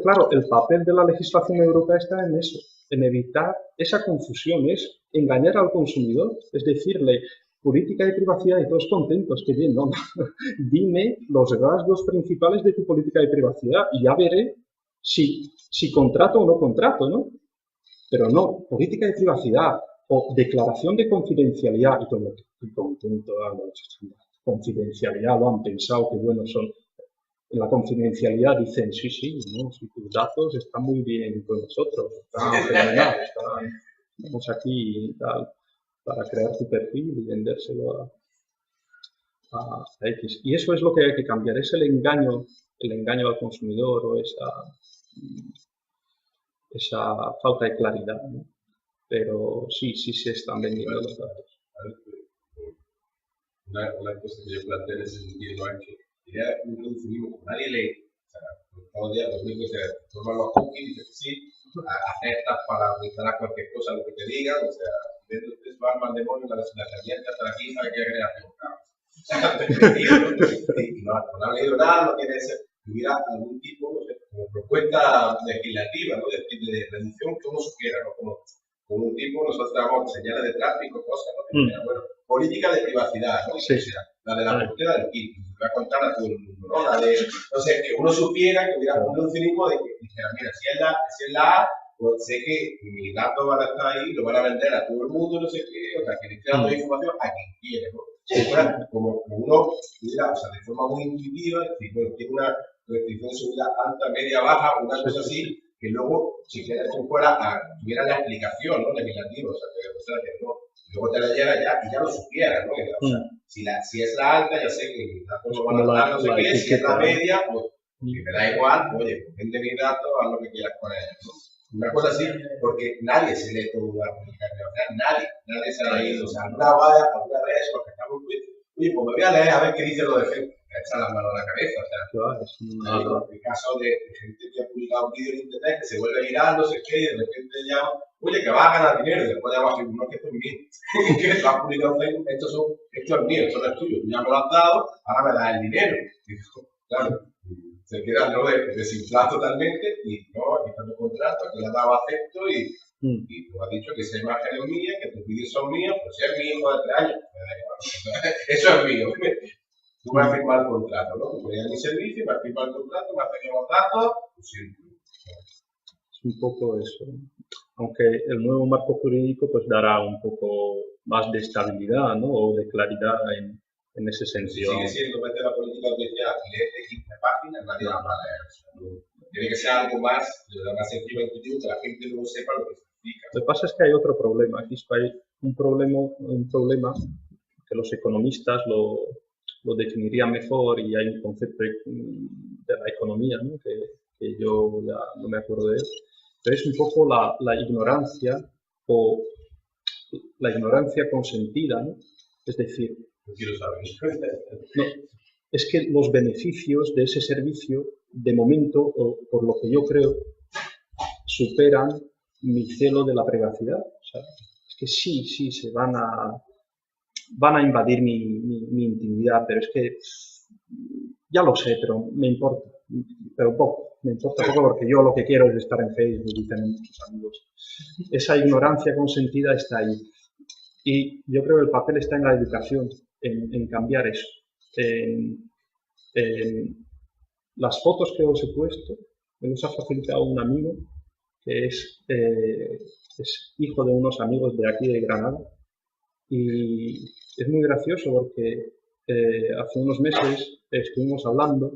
claro, el papel de la legislación europea está en eso, en evitar esa confusión, es engañar al consumidor, es decirle, política de privacidad y todos contentos, que bien, no, dime los rasgos principales de tu política de privacidad y ya veré si contrato o no contrato, ¿no? Pero no, política de privacidad o declaración de confidencialidad y todo, y contento, confidencialidad, lo han pensado, qué buenos son. En la confidencialidad dicen, sí, ¿no? Si tus datos están muy bien con nosotros, está fenomenal, estamos aquí y tal, para crear tu perfil y vendérselo a X. Y eso es lo que hay que cambiar, es el engaño al consumidor o esa falta de claridad, ¿no? Pero sí se están vendiendo los datos. Una cosa que yo planteé en ese sentido antes, era un reduccionismo como nadie lee, o sea, todos los días los mismos se toman los cookies y dicen sí, aceptas para instalar cualquier cosa, lo que te digan, o sea, eso arma al demonio, las herramientas hasta aquí, sabe que creación, no ha leído nada, no quiere ser, hubiera algún tipo, no sé, como propuesta legislativa, ¿no? de reducción que uno supiera, ¿no? Como un tipo, nosotros trabajamos señales de tráfico, cosas, ¿no? Bueno, política de privacidad, ¿no? Sí. O sea, la de la búsqueda del kit, voy a contar a todo el mundo, ¿no? La de, no sé, que uno supiera que hubiera un reduccionismo de que dijera, mira, si es la A, pues sé que mis datos van a estar ahí, lo van a vender a todo el mundo, no sé qué, o sea, que le estoy dando información a quien quiere, ¿no? Si fuera como uno pudiera, o sea, de forma muy intuitiva, decir, bueno, tiene una restricción de seguridad alta, media, baja, una cosa así, que luego, si quieres, tú tuviera la explicación, ¿no? Legislativa, o sea, que no, luego te la llega ya y ya lo supieras, ¿no? O sea, si es la alta, ya sé que mis datos no van a estar, no sé qué, si es la media, pues que me da igual, oye, vende mis datos, haz lo que quieras con ellos, ¿no? Una cosa así, porque nadie se lee todo una comunicación, o sea, nadie se ha leído, o sea, alguna vaya, alguna vez, porque estamos, oye, pues me voy a leer a ver qué dice lo de Facebook, me echa la mano a la cabeza, o sea, el caso de gente que ha publicado un vídeo en internet que se vuelve viral, no sé qué, y de repente ya, oye, que vas a ganar dinero, y después ya vas a decir, no, que esto es mío, que lo has publicado en Facebook, esto es mío, esto no es tuyo, tú ya me lo has dado, ahora me das el dinero, y claro. Se queda ¿no? desinflado totalmente y no, aquí está tu contrato, que le has dado acepto y tú has dicho que esa imagen es mía, que tus vídeos son míos, pues si es mi hijo de 3 años, eso es mío. Tú me has firmado el contrato, ¿no? Tú me das mi servicio, me has firmado el contrato, me has tenido los datos, pues sí. Es un poco eso. Aunque el nuevo marco jurídico pues dará un poco más de estabilidad, ¿no? O de claridad en ese sentido. Sigue siendo parte de la política judicial, leerte 15 páginas, nadie va a leer. Tiene que ser algo más sencillo e intuitivo, que la gente luego sepa lo que significa. Lo que pasa es que hay otro problema. Aquí hay un problema que los economistas lo definirían mejor y hay un concepto de la economía, ¿no? que yo ya no me acuerdo de él, pero es un poco la ignorancia o la ignorancia consentida, ¿no? Es decir, no quiero saber. No, es que los beneficios de ese servicio, de momento, o por lo que yo creo, superan mi celo de la privacidad. O sea, es que sí, se van a invadir mi intimidad, pero es que ya lo sé, pero me importa, pero poco. Me importa poco porque yo lo que quiero es estar en Facebook y tener muchos amigos. Esa ignorancia consentida está ahí. Y yo creo que el papel está en la educación, en cambiar eso. Las fotos que os he puesto me los ha facilitado un amigo que es hijo de unos amigos de aquí de Granada y es muy gracioso porque hace unos meses estuvimos hablando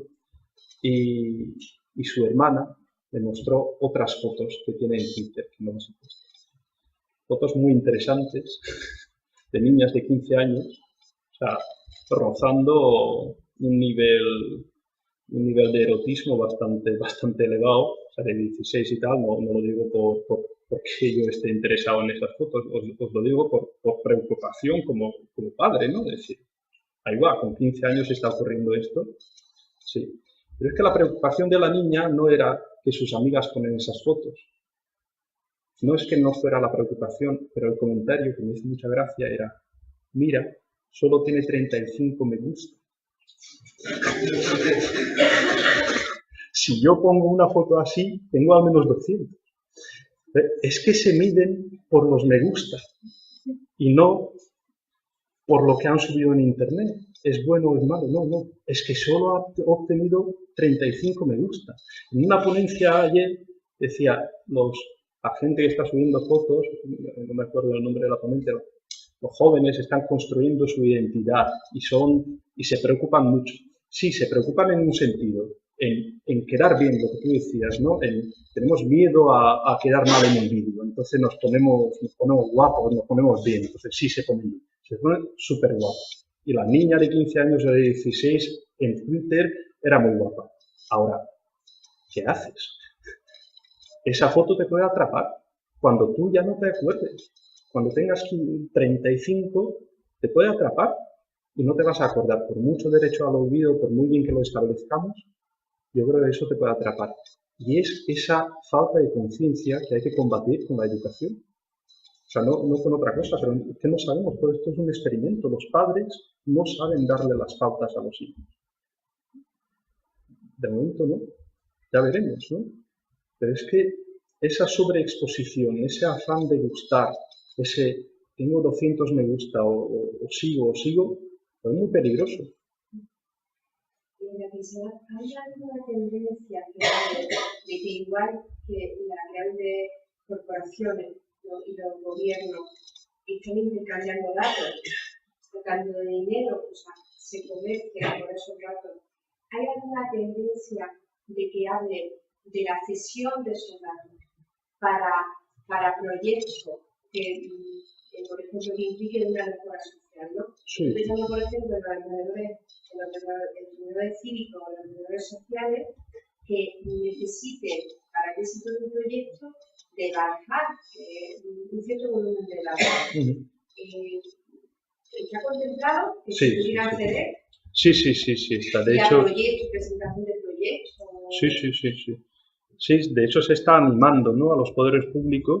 y su hermana me mostró otras fotos que tiene en Twitter, que no las he puesto. Fotos muy interesantes de niñas de 15 años, o sea, rozando un nivel de erotismo bastante elevado, o sea, de 16 y tal, no lo digo porque yo esté interesado en esas fotos, os lo digo por preocupación como padre, ¿no? Es decir, ahí va, con 15 años está ocurriendo esto, sí. Pero es que la preocupación de la niña no era que sus amigas ponen esas fotos. No es que no fuera la preocupación, pero el comentario que me hizo mucha gracia era, mira, solo tiene 35 me gusta. Si yo pongo una foto así, tengo al menos 200. Es que se miden por los me gusta y no por lo que han subido en internet. ¿Es bueno o es malo? No. Es que solo ha obtenido 35 me gusta. En una ponencia ayer decía, la gente que está subiendo fotos, no me acuerdo el nombre de la ponente, los jóvenes están construyendo su identidad y se preocupan mucho. Sí, se preocupan en un sentido, en quedar bien, lo que tú decías, ¿no? Tenemos miedo a quedar mal en un vídeo, entonces nos ponemos guapos, nos ponemos bien, entonces sí se ponen bien, se ponen súper guapos. Y la niña de 15 años o de 16 en Twitter era muy guapa. Ahora, ¿qué haces? Esa foto te puede atrapar cuando tú ya no te acuerdes. Cuando tengas 35, te puede atrapar y no te vas a acordar. Por mucho derecho al olvido, por muy bien que lo establezcamos, yo creo que eso te puede atrapar. Y es esa falta de conciencia que hay que combatir con la educación. O sea, no con otra cosa, pero es que no sabemos, todo esto es un experimento. Los padres no saben darle las pautas a los hijos. De momento no, ya veremos, ¿no? Pero es que esa sobreexposición, ese afán de gustar, tengo 200 me gusta o sigo, es muy peligroso. ¿Hay alguna tendencia de que igual que la grande corporaciones, ¿no? Y los gobiernos están intercambiando datos, tocando de dinero, o sea, se comercia por esos datos. ¿Hay alguna tendencia de que hable de la cesión de esos datos para proyectos que, por ejemplo, que impliquen una mejora social, ¿no? Sí. Pensando, por ejemplo, en los emprendedores cívicos o los emprendedores sociales que necesiten, para el éxito de un proyecto, de bajar un cierto volumen de datos. ¿Está contemplado que se pudiera acceder? Sí, está. De hecho, presentación de proyectos. Sí, de hecho se está animando, ¿no?, a los poderes públicos.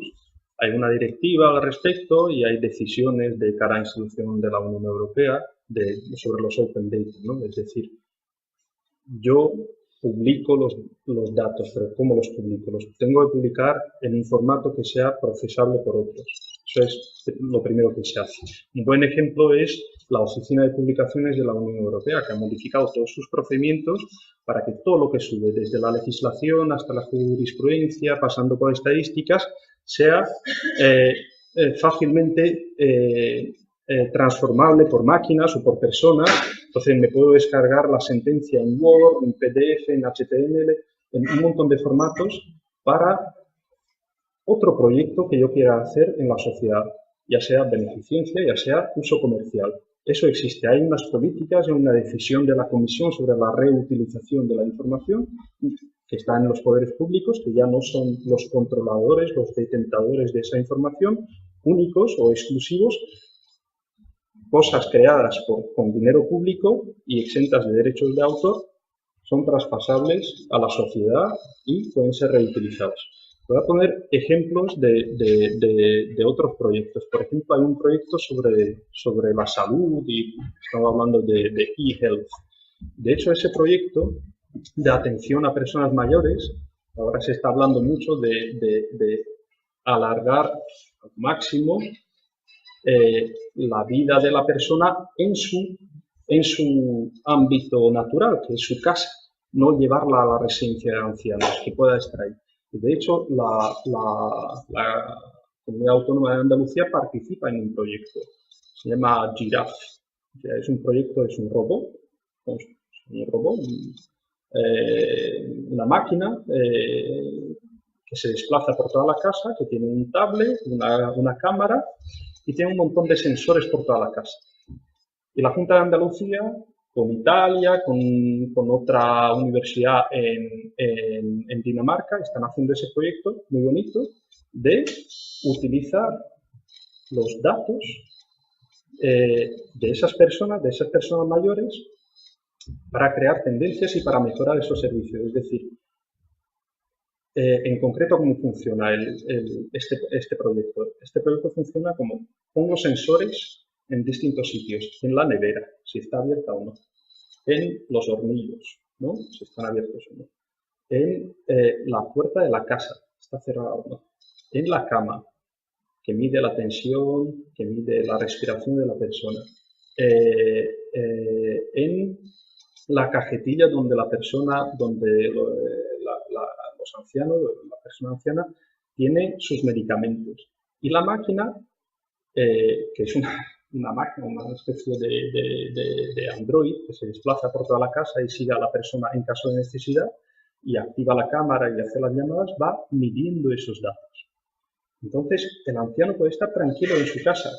Hay una directiva al respecto y hay decisiones de cara a institución de la Unión Europea sobre los open data, ¿no? Es decir, yo publico los datos, pero ¿cómo los publico? Los tengo que publicar en un formato que sea procesable por otros. Eso es lo primero que se hace. Un buen ejemplo es la Oficina de Publicaciones de la Unión Europea, que ha modificado todos sus procedimientos para que todo lo que sube, desde la legislación hasta la jurisprudencia, pasando por estadísticas, sea fácilmente transformable por máquinas o por personas. Entonces me puedo descargar la sentencia en Word, en PDF, en HTML, en un montón de formatos para otro proyecto que yo quiera hacer en la sociedad, ya sea beneficencia, ya sea uso comercial. Eso existe. Hay unas políticas y una decisión de la Comisión sobre la reutilización de la información que está en los poderes públicos, que ya no son los controladores, los detentadores de esa información, únicos o exclusivos. Cosas creadas con dinero público y exentas de derechos de autor son traspasables a la sociedad y pueden ser reutilizados. Voy a poner ejemplos de otros proyectos. Por ejemplo, hay un proyecto sobre la salud y estamos hablando de e-health. De hecho, ese proyecto de atención a personas mayores, ahora se está hablando mucho de alargar al máximo la vida de la persona en su ámbito natural, que es su casa, no llevarla a la residencia de ancianos, que pueda estar ahí. De hecho, la Comunidad Autónoma de Andalucía participa en un proyecto, se llama Giraffe. Es un proyecto, es un robot, una máquina que se desplaza por toda la casa, que tiene un tablet, una cámara y tiene un montón de sensores por toda la casa. Y la Junta de Andalucía, con Italia, con otra universidad en Dinamarca, están haciendo ese proyecto muy bonito de utilizar los datos de esas personas mayores para crear tendencias y para mejorar esos servicios. Es decir, en concreto, ¿cómo funciona este proyecto? Este proyecto funciona como pongo sensores en distintos sitios, en la nevera, si está abierta o no, en los hornillos, ¿no?, si están abiertos o no, en la puerta de la casa, está cerrada o no, en la cama, que mide la tensión, que mide la respiración de la persona, en la cajetilla donde la persona, los ancianos, la persona anciana, tiene sus medicamentos. Y la máquina, que es una máquina, una especie de Android, que se desplaza por toda la casa y sigue a la persona en caso de necesidad, y activa la cámara y hace las llamadas, va midiendo esos datos. Entonces, el anciano puede estar tranquilo en su casa,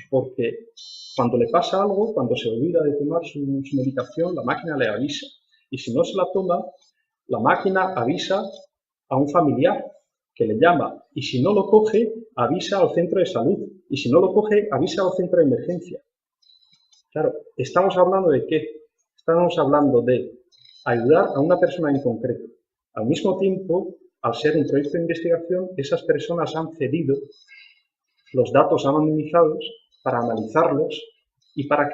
porque cuando le pasa algo, cuando se olvida de tomar su medicación, la máquina le avisa. Y si no se la toma, la máquina avisa a un familiar que le llama. Y si no lo coge, avisa al centro de salud. Y si no lo coge, avisa al centro de emergencia. Claro, ¿estamos hablando de qué? Estamos hablando de ayudar a una persona en concreto. Al mismo tiempo, al ser un proyecto de investigación, esas personas han cedido los datos anonimizados para analizarlos y para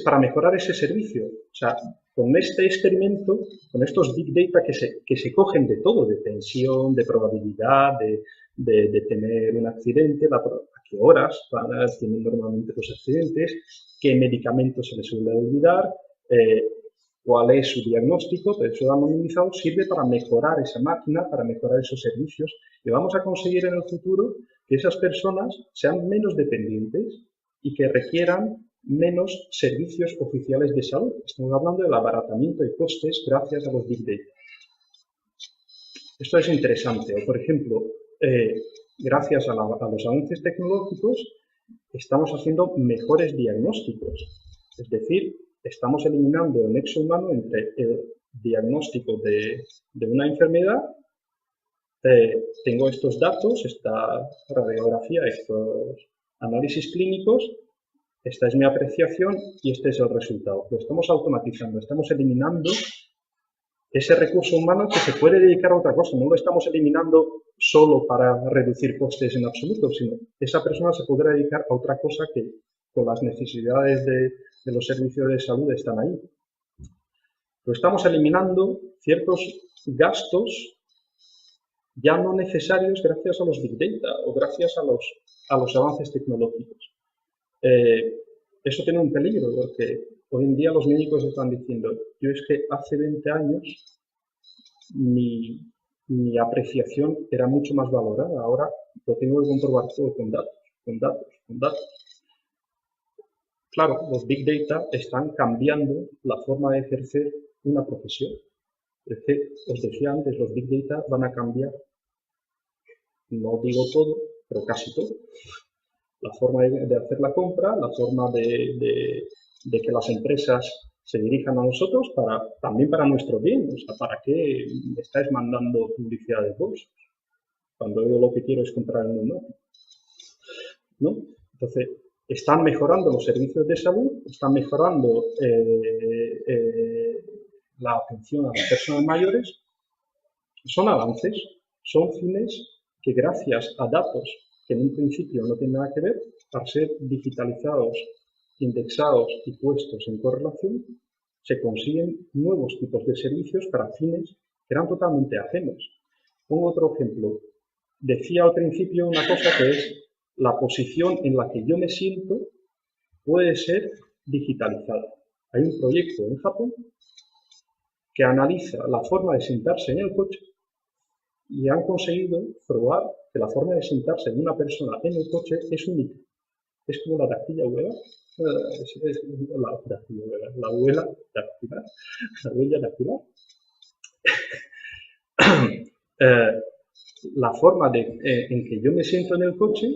para mejorar ese servicio. O sea, con este experimento, con estos big data que se cogen de todo, de tensión, de probabilidad, de tener un accidente, a qué horas tienen normalmente los accidentes, qué medicamentos se les suele olvidar, cuál es su diagnóstico, todo eso anonimizado, sirve para mejorar esa máquina, para mejorar esos servicios, y vamos a conseguir en el futuro que esas personas sean menos dependientes y que requieran menos servicios oficiales de salud. Estamos hablando del abaratamiento de costes gracias a los Big Data. Esto es interesante. O, por ejemplo, gracias a los avances tecnológicos, estamos haciendo mejores diagnósticos. Es decir, estamos eliminando el nexo humano entre el diagnóstico de una enfermedad. Tengo estos datos, esta radiografía, estos análisis clínicos, esta es mi apreciación y este es el resultado. Lo estamos automatizando, estamos eliminando ese recurso humano que se puede dedicar a otra cosa. No lo estamos eliminando solo para reducir costes en absoluto, sino que esa persona se podrá dedicar a otra cosa que con las necesidades de los servicios de salud están ahí. Pero estamos eliminando ciertos gastos ya no necesarios gracias a los Big Data o gracias a los avances tecnológicos. Eso tiene un peligro porque hoy en día los médicos están diciendo, yo es que hace 20 años mi apreciación era mucho más valorada, ahora lo tengo que comprobar todo con datos. Claro, los Big Data están cambiando la forma de ejercer una profesión. Es que, os decía antes, los Big Data van a cambiar, no digo todo, pero casi todo. La forma de hacer la compra, la forma de que las empresas se dirijan a nosotros también para nuestro bien. O sea, ¿para qué me estáis mandando publicidad de bolsos? Cuando yo lo que quiero es comprar en un lote, ¿no? Entonces, están mejorando los servicios de salud, están mejorando la atención a las personas mayores. Son avances, son fines que gracias a datos que en un principio no tienen nada que ver, para ser digitalizados, indexados y puestos en correlación, se consiguen nuevos tipos de servicios para fines que eran totalmente ajenos. Pongo otro ejemplo. Decía al principio una cosa que es la posición en la que yo me siento puede ser digitalizada. Hay un proyecto en Japón que analiza la forma de sentarse en el coche y han conseguido probar que la forma de sentarse de una persona en el coche es única. Es como la dactilla huela, la huella dactilar. La forma en que yo me siento en el coche,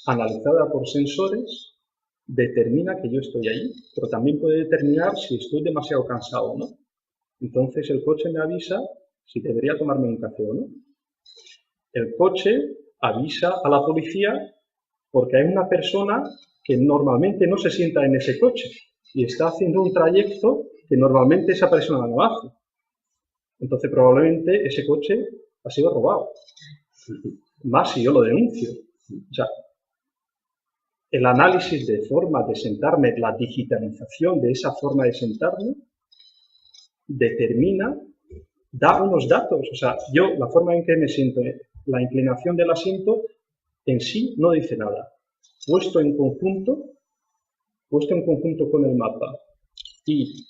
analizada por sensores, determina que yo estoy ahí, pero también puede determinar si estoy demasiado cansado o no. Entonces el coche me avisa si debería tomarme un café o no. El coche avisa a la policía porque hay una persona que normalmente no se sienta en ese coche y está haciendo un trayecto que normalmente esa persona no hace. Entonces probablemente ese coche ha sido robado. Más si yo lo denuncio. O sea, el análisis de forma de sentarme, la digitalización de esa forma de sentarme, determina, da unos datos. O sea, yo, la forma en que me siento, la inclinación del asiento, en sí no dice nada. Puesto en conjunto con el mapa y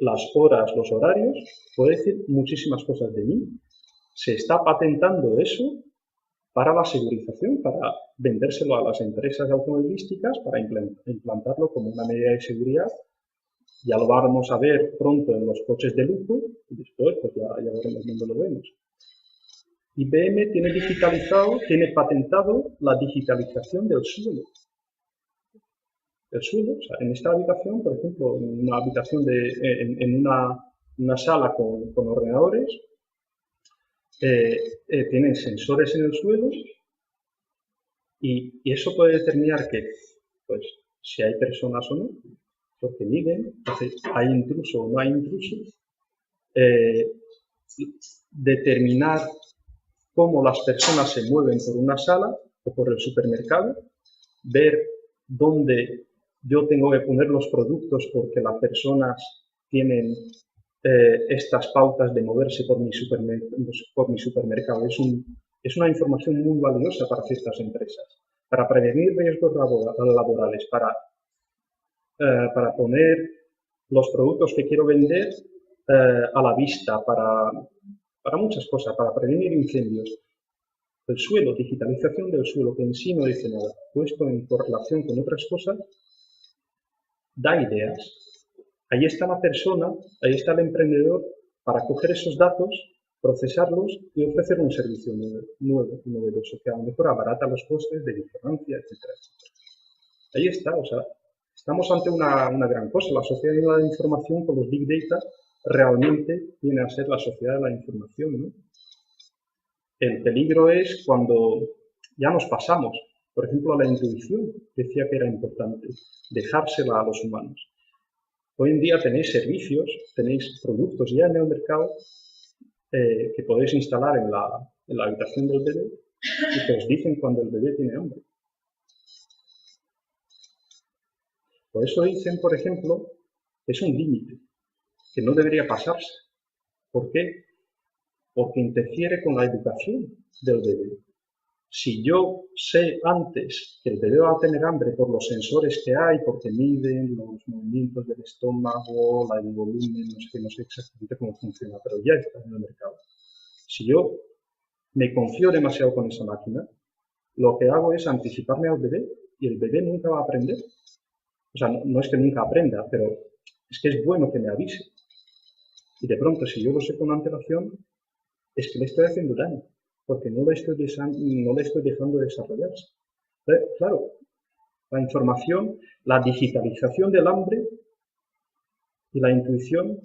las horas, los horarios, puede decir muchísimas cosas de mí. Se está patentando eso para la segurización, para vendérselo a las empresas automovilísticas, para implantarlo como una medida de seguridad. Ya lo vamos a ver pronto en los coches de lujo, y después pues ya veremos dónde lo vemos. IBM tiene patentado la digitalización del suelo. El suelo, o sea, en esta habitación, por ejemplo, en una habitación en una sala con ordenadores, tienen sensores en el suelo y eso puede determinar que, pues, si hay personas o no, porque miden, entonces, hay intruso o no hay intruso, determinar cómo las personas se mueven por una sala o por el supermercado, ver dónde yo tengo que poner los productos porque las personas tienen estas pautas de moverse por mi supermercado. Es una información muy valiosa para ciertas empresas, para prevenir riesgos laborales, para poner los productos que quiero vender a la vista para muchas cosas, para prevenir incendios. El suelo, digitalización del suelo, que en sí no dice nada, puesto en correlación con otras cosas, da ideas. Ahí está la persona, ahí está el emprendedor para coger esos datos, procesarlos y ofrecer un servicio nuevo, novedoso, que a lo mejor abarata los costes de vigilancia, etcétera, etcétera. Ahí está, o sea, estamos ante una gran cosa. La sociedad de la información con los Big Data realmente viene a ser la sociedad de la información, ¿no? El peligro es cuando ya nos pasamos. Por ejemplo, a la intuición, decía que era importante dejársela a los humanos. Hoy en día tenéis servicios, tenéis productos ya en el mercado que podéis instalar en la habitación del bebé y que os dicen cuando el bebé tiene hambre. Por eso dicen, por ejemplo, que es un límite, que no debería pasarse. ¿Por qué? Porque interfiere con la educación del bebé. Si yo sé antes que el bebé va a tener hambre por los sensores que hay, porque miden los movimientos del estómago, el volumen, no sé exactamente cómo funciona, pero ya está en el mercado. Si yo me confío demasiado con esa máquina, lo que hago es anticiparme al bebé y el bebé nunca va a aprender. O sea, no es que nunca aprenda, pero es que es bueno que me avise. Y de pronto, si yo lo sé con antelación, es que le estoy haciendo daño, porque no le estoy dejando desarrollarse. Claro, la información, la digitalización del hambre y la intuición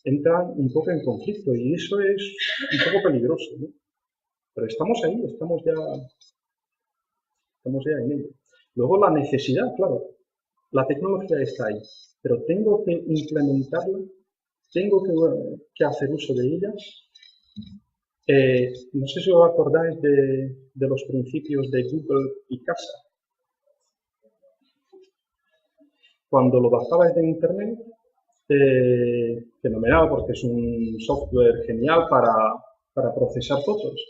entran un poco en conflicto y eso es un poco peligroso, ¿no? Pero estamos ahí, estamos ya en ello. Luego la necesidad, claro, la tecnología está ahí, pero tengo que implementarla, tengo que hacer uso de ella. No sé si os acordáis de los principios de Google y Casa. Cuando lo bajabais de Internet, fenomenal, porque es un software genial para procesar fotos.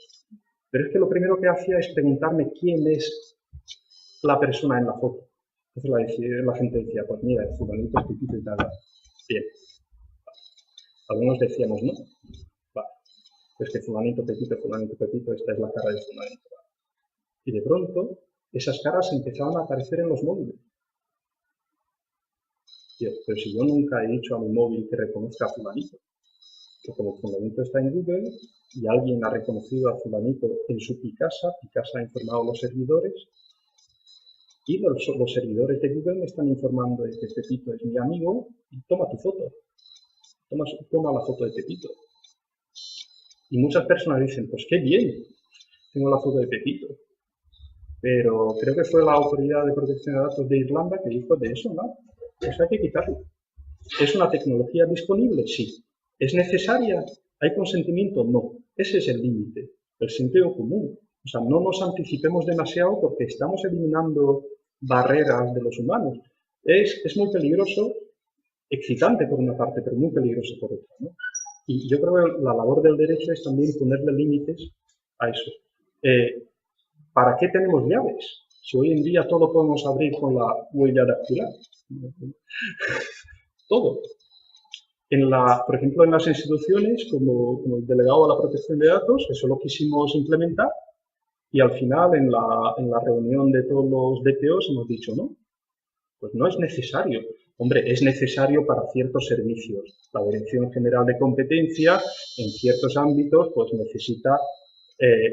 Pero es que lo primero que hacía es preguntarme quién es la persona en la foto. Entonces la gente decía, pues mira, es fulanito, pepito y tal. Bien. Algunos decíamos, no. Vale. Pues que fulanito, pepito, esta es la cara de fulanito. Y de pronto, esas caras empezaban a aparecer en los móviles. Pero si yo nunca he dicho a mi móvil que reconozca a fulanito, que como fulanito está en Google y alguien ha reconocido a fulanito en su Picasa ha informado a los servidores y los servidores de Google me están informando de que Pepito es mi amigo y toma tu foto, toma la foto de Pepito. Y muchas personas dicen, pues qué bien, tengo la foto de Pepito. Pero creo que fue la Autoridad de Protección de Datos de Irlanda que dijo de eso, ¿no? Eso hay que quitarlo. ¿Es una tecnología disponible? Sí. ¿Es necesaria? ¿Hay consentimiento? No. Ese es el límite, el sentido común. O sea, no nos anticipemos demasiado porque estamos eliminando barreras de los humanos. Es muy peligroso, excitante por una parte, pero muy peligroso por otra, ¿no? Y yo creo que la labor del derecho es también ponerle límites a eso. ¿Para qué tenemos llaves? Si hoy en día todo lo podemos abrir con la huella dactilar. Todo. Por ejemplo, en las instituciones, como el delegado a la protección de datos, eso lo quisimos implementar y al final en la reunión de todos los DPOs hemos dicho, no, pues no es necesario. Hombre, es necesario para ciertos servicios. La Dirección General de Competencia, en ciertos ámbitos, pues necesita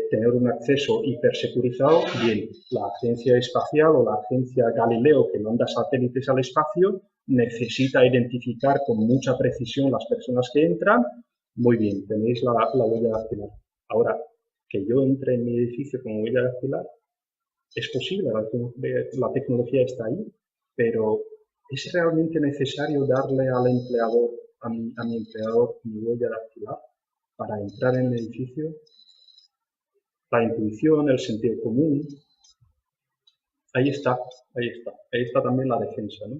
tener un acceso hipersecurizado. Bien, la Agencia Espacial o la Agencia Galileo, que manda satélites al espacio, necesita identificar con mucha precisión las personas que entran. Muy bien, tenéis la huella dactilar. Ahora, que yo entre en mi edificio con huella dactilar, es posible, la tecnología está ahí, pero ¿es realmente necesario darle al empleador, a mi empleador, mi huella dactilar para entrar en el edificio? La intuición, el sentido común, ahí está también la defensa, ¿no?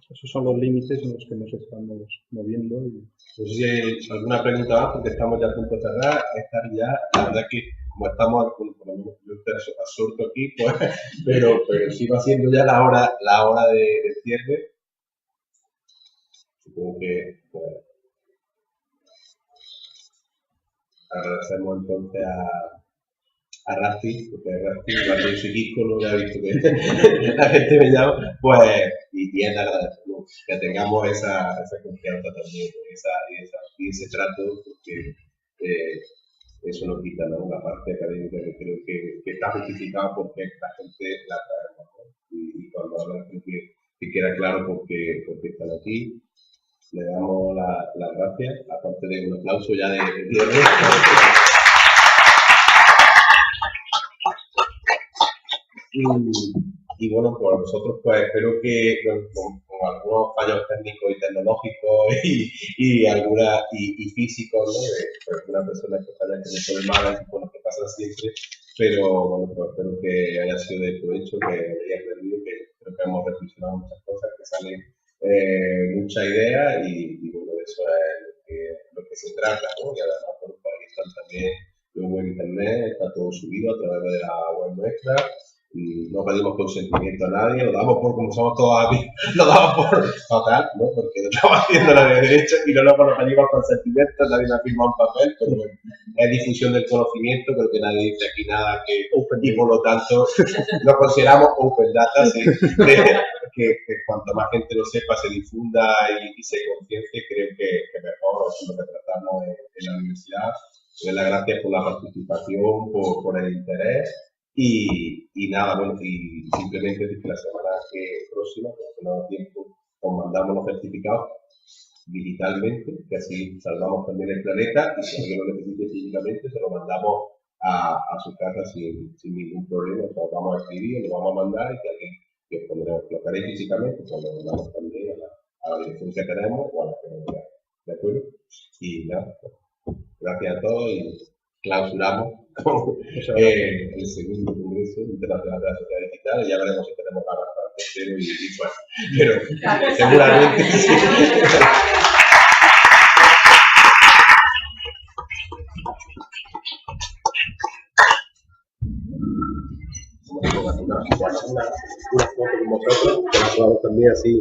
Esos son los límites en los que nos estamos moviendo. No sé si hay alguna pregunta más, porque estamos ya a punto de cerrar. La verdad que como estamos, por lo menos yo estoy absorto aquí, pues, pero sí va siendo ya la hora de cierre. supongo que pues, agradecemos entonces a Rafi, porque Rafi, igual que soy ícono, ya he visto que la gente me llama, pues, y es de agradecer, ¿no? Que tengamos esa confianza también, y ese trato, porque eso nos quita, ¿no? La parte académica que creo que está justificada porque la gente la trae, ¿no? Y cuando hablan, creo que queda claro porque están aquí. Le damos las gracias, aparte de un aplauso ya de cierre. Y bueno, pues nosotros pues espero que con algunos fallos técnicos y tecnológicos y físicos, ¿no? De algunas personas que fallan con el problema, bueno, que pasan siempre, pero bueno, pues espero que haya sido de provecho, que hayáis aprendido, que creo que hemos reflexionado muchas cosas, que salen muchas ideas y bueno, eso es lo que se trata, ¿no? Y además, bueno, pues ahí están también luego en internet, está todo subido a través de la web nuestra. Y no pedimos consentimiento a nadie, lo damos por como somos todos amigos, lo damos por total, ¿no? Porque lo estamos haciendo la de derecha y no nos pedimos consentimiento, nadie me ha firmado un papel, pero bueno, es difusión del conocimiento, creo que nadie dice aquí nada que y por lo tanto lo consideramos open data, ¿sí? que cuanto más gente lo sepa, se difunda y se conciencie, creo que mejor lo que tratamos en la universidad. Les doy las gracias por la participación, por el interés. Y nada, bueno, y simplemente decir que la semana próxima, porque no da tiempo, os mandamos los certificados digitalmente, que así salvamos también el planeta, y si alguien lo necesite físicamente, se lo mandamos a su casa sin ningún problema. Os vamos a escribir, lo vamos a mandar y que alguien que os pondremos, lo que haréis físicamente, pues lo mandamos también a la dirección que tenemos o a la que nos diga. ¿De acuerdo? Y nada, gracias a todos y clausuramos el segundo Congreso Internacional de la Sociedad Digital y ya veremos si tenemos ganas para el tercero y bueno, pero seguramente sí. Una foto con vosotros, que la tomamos también así.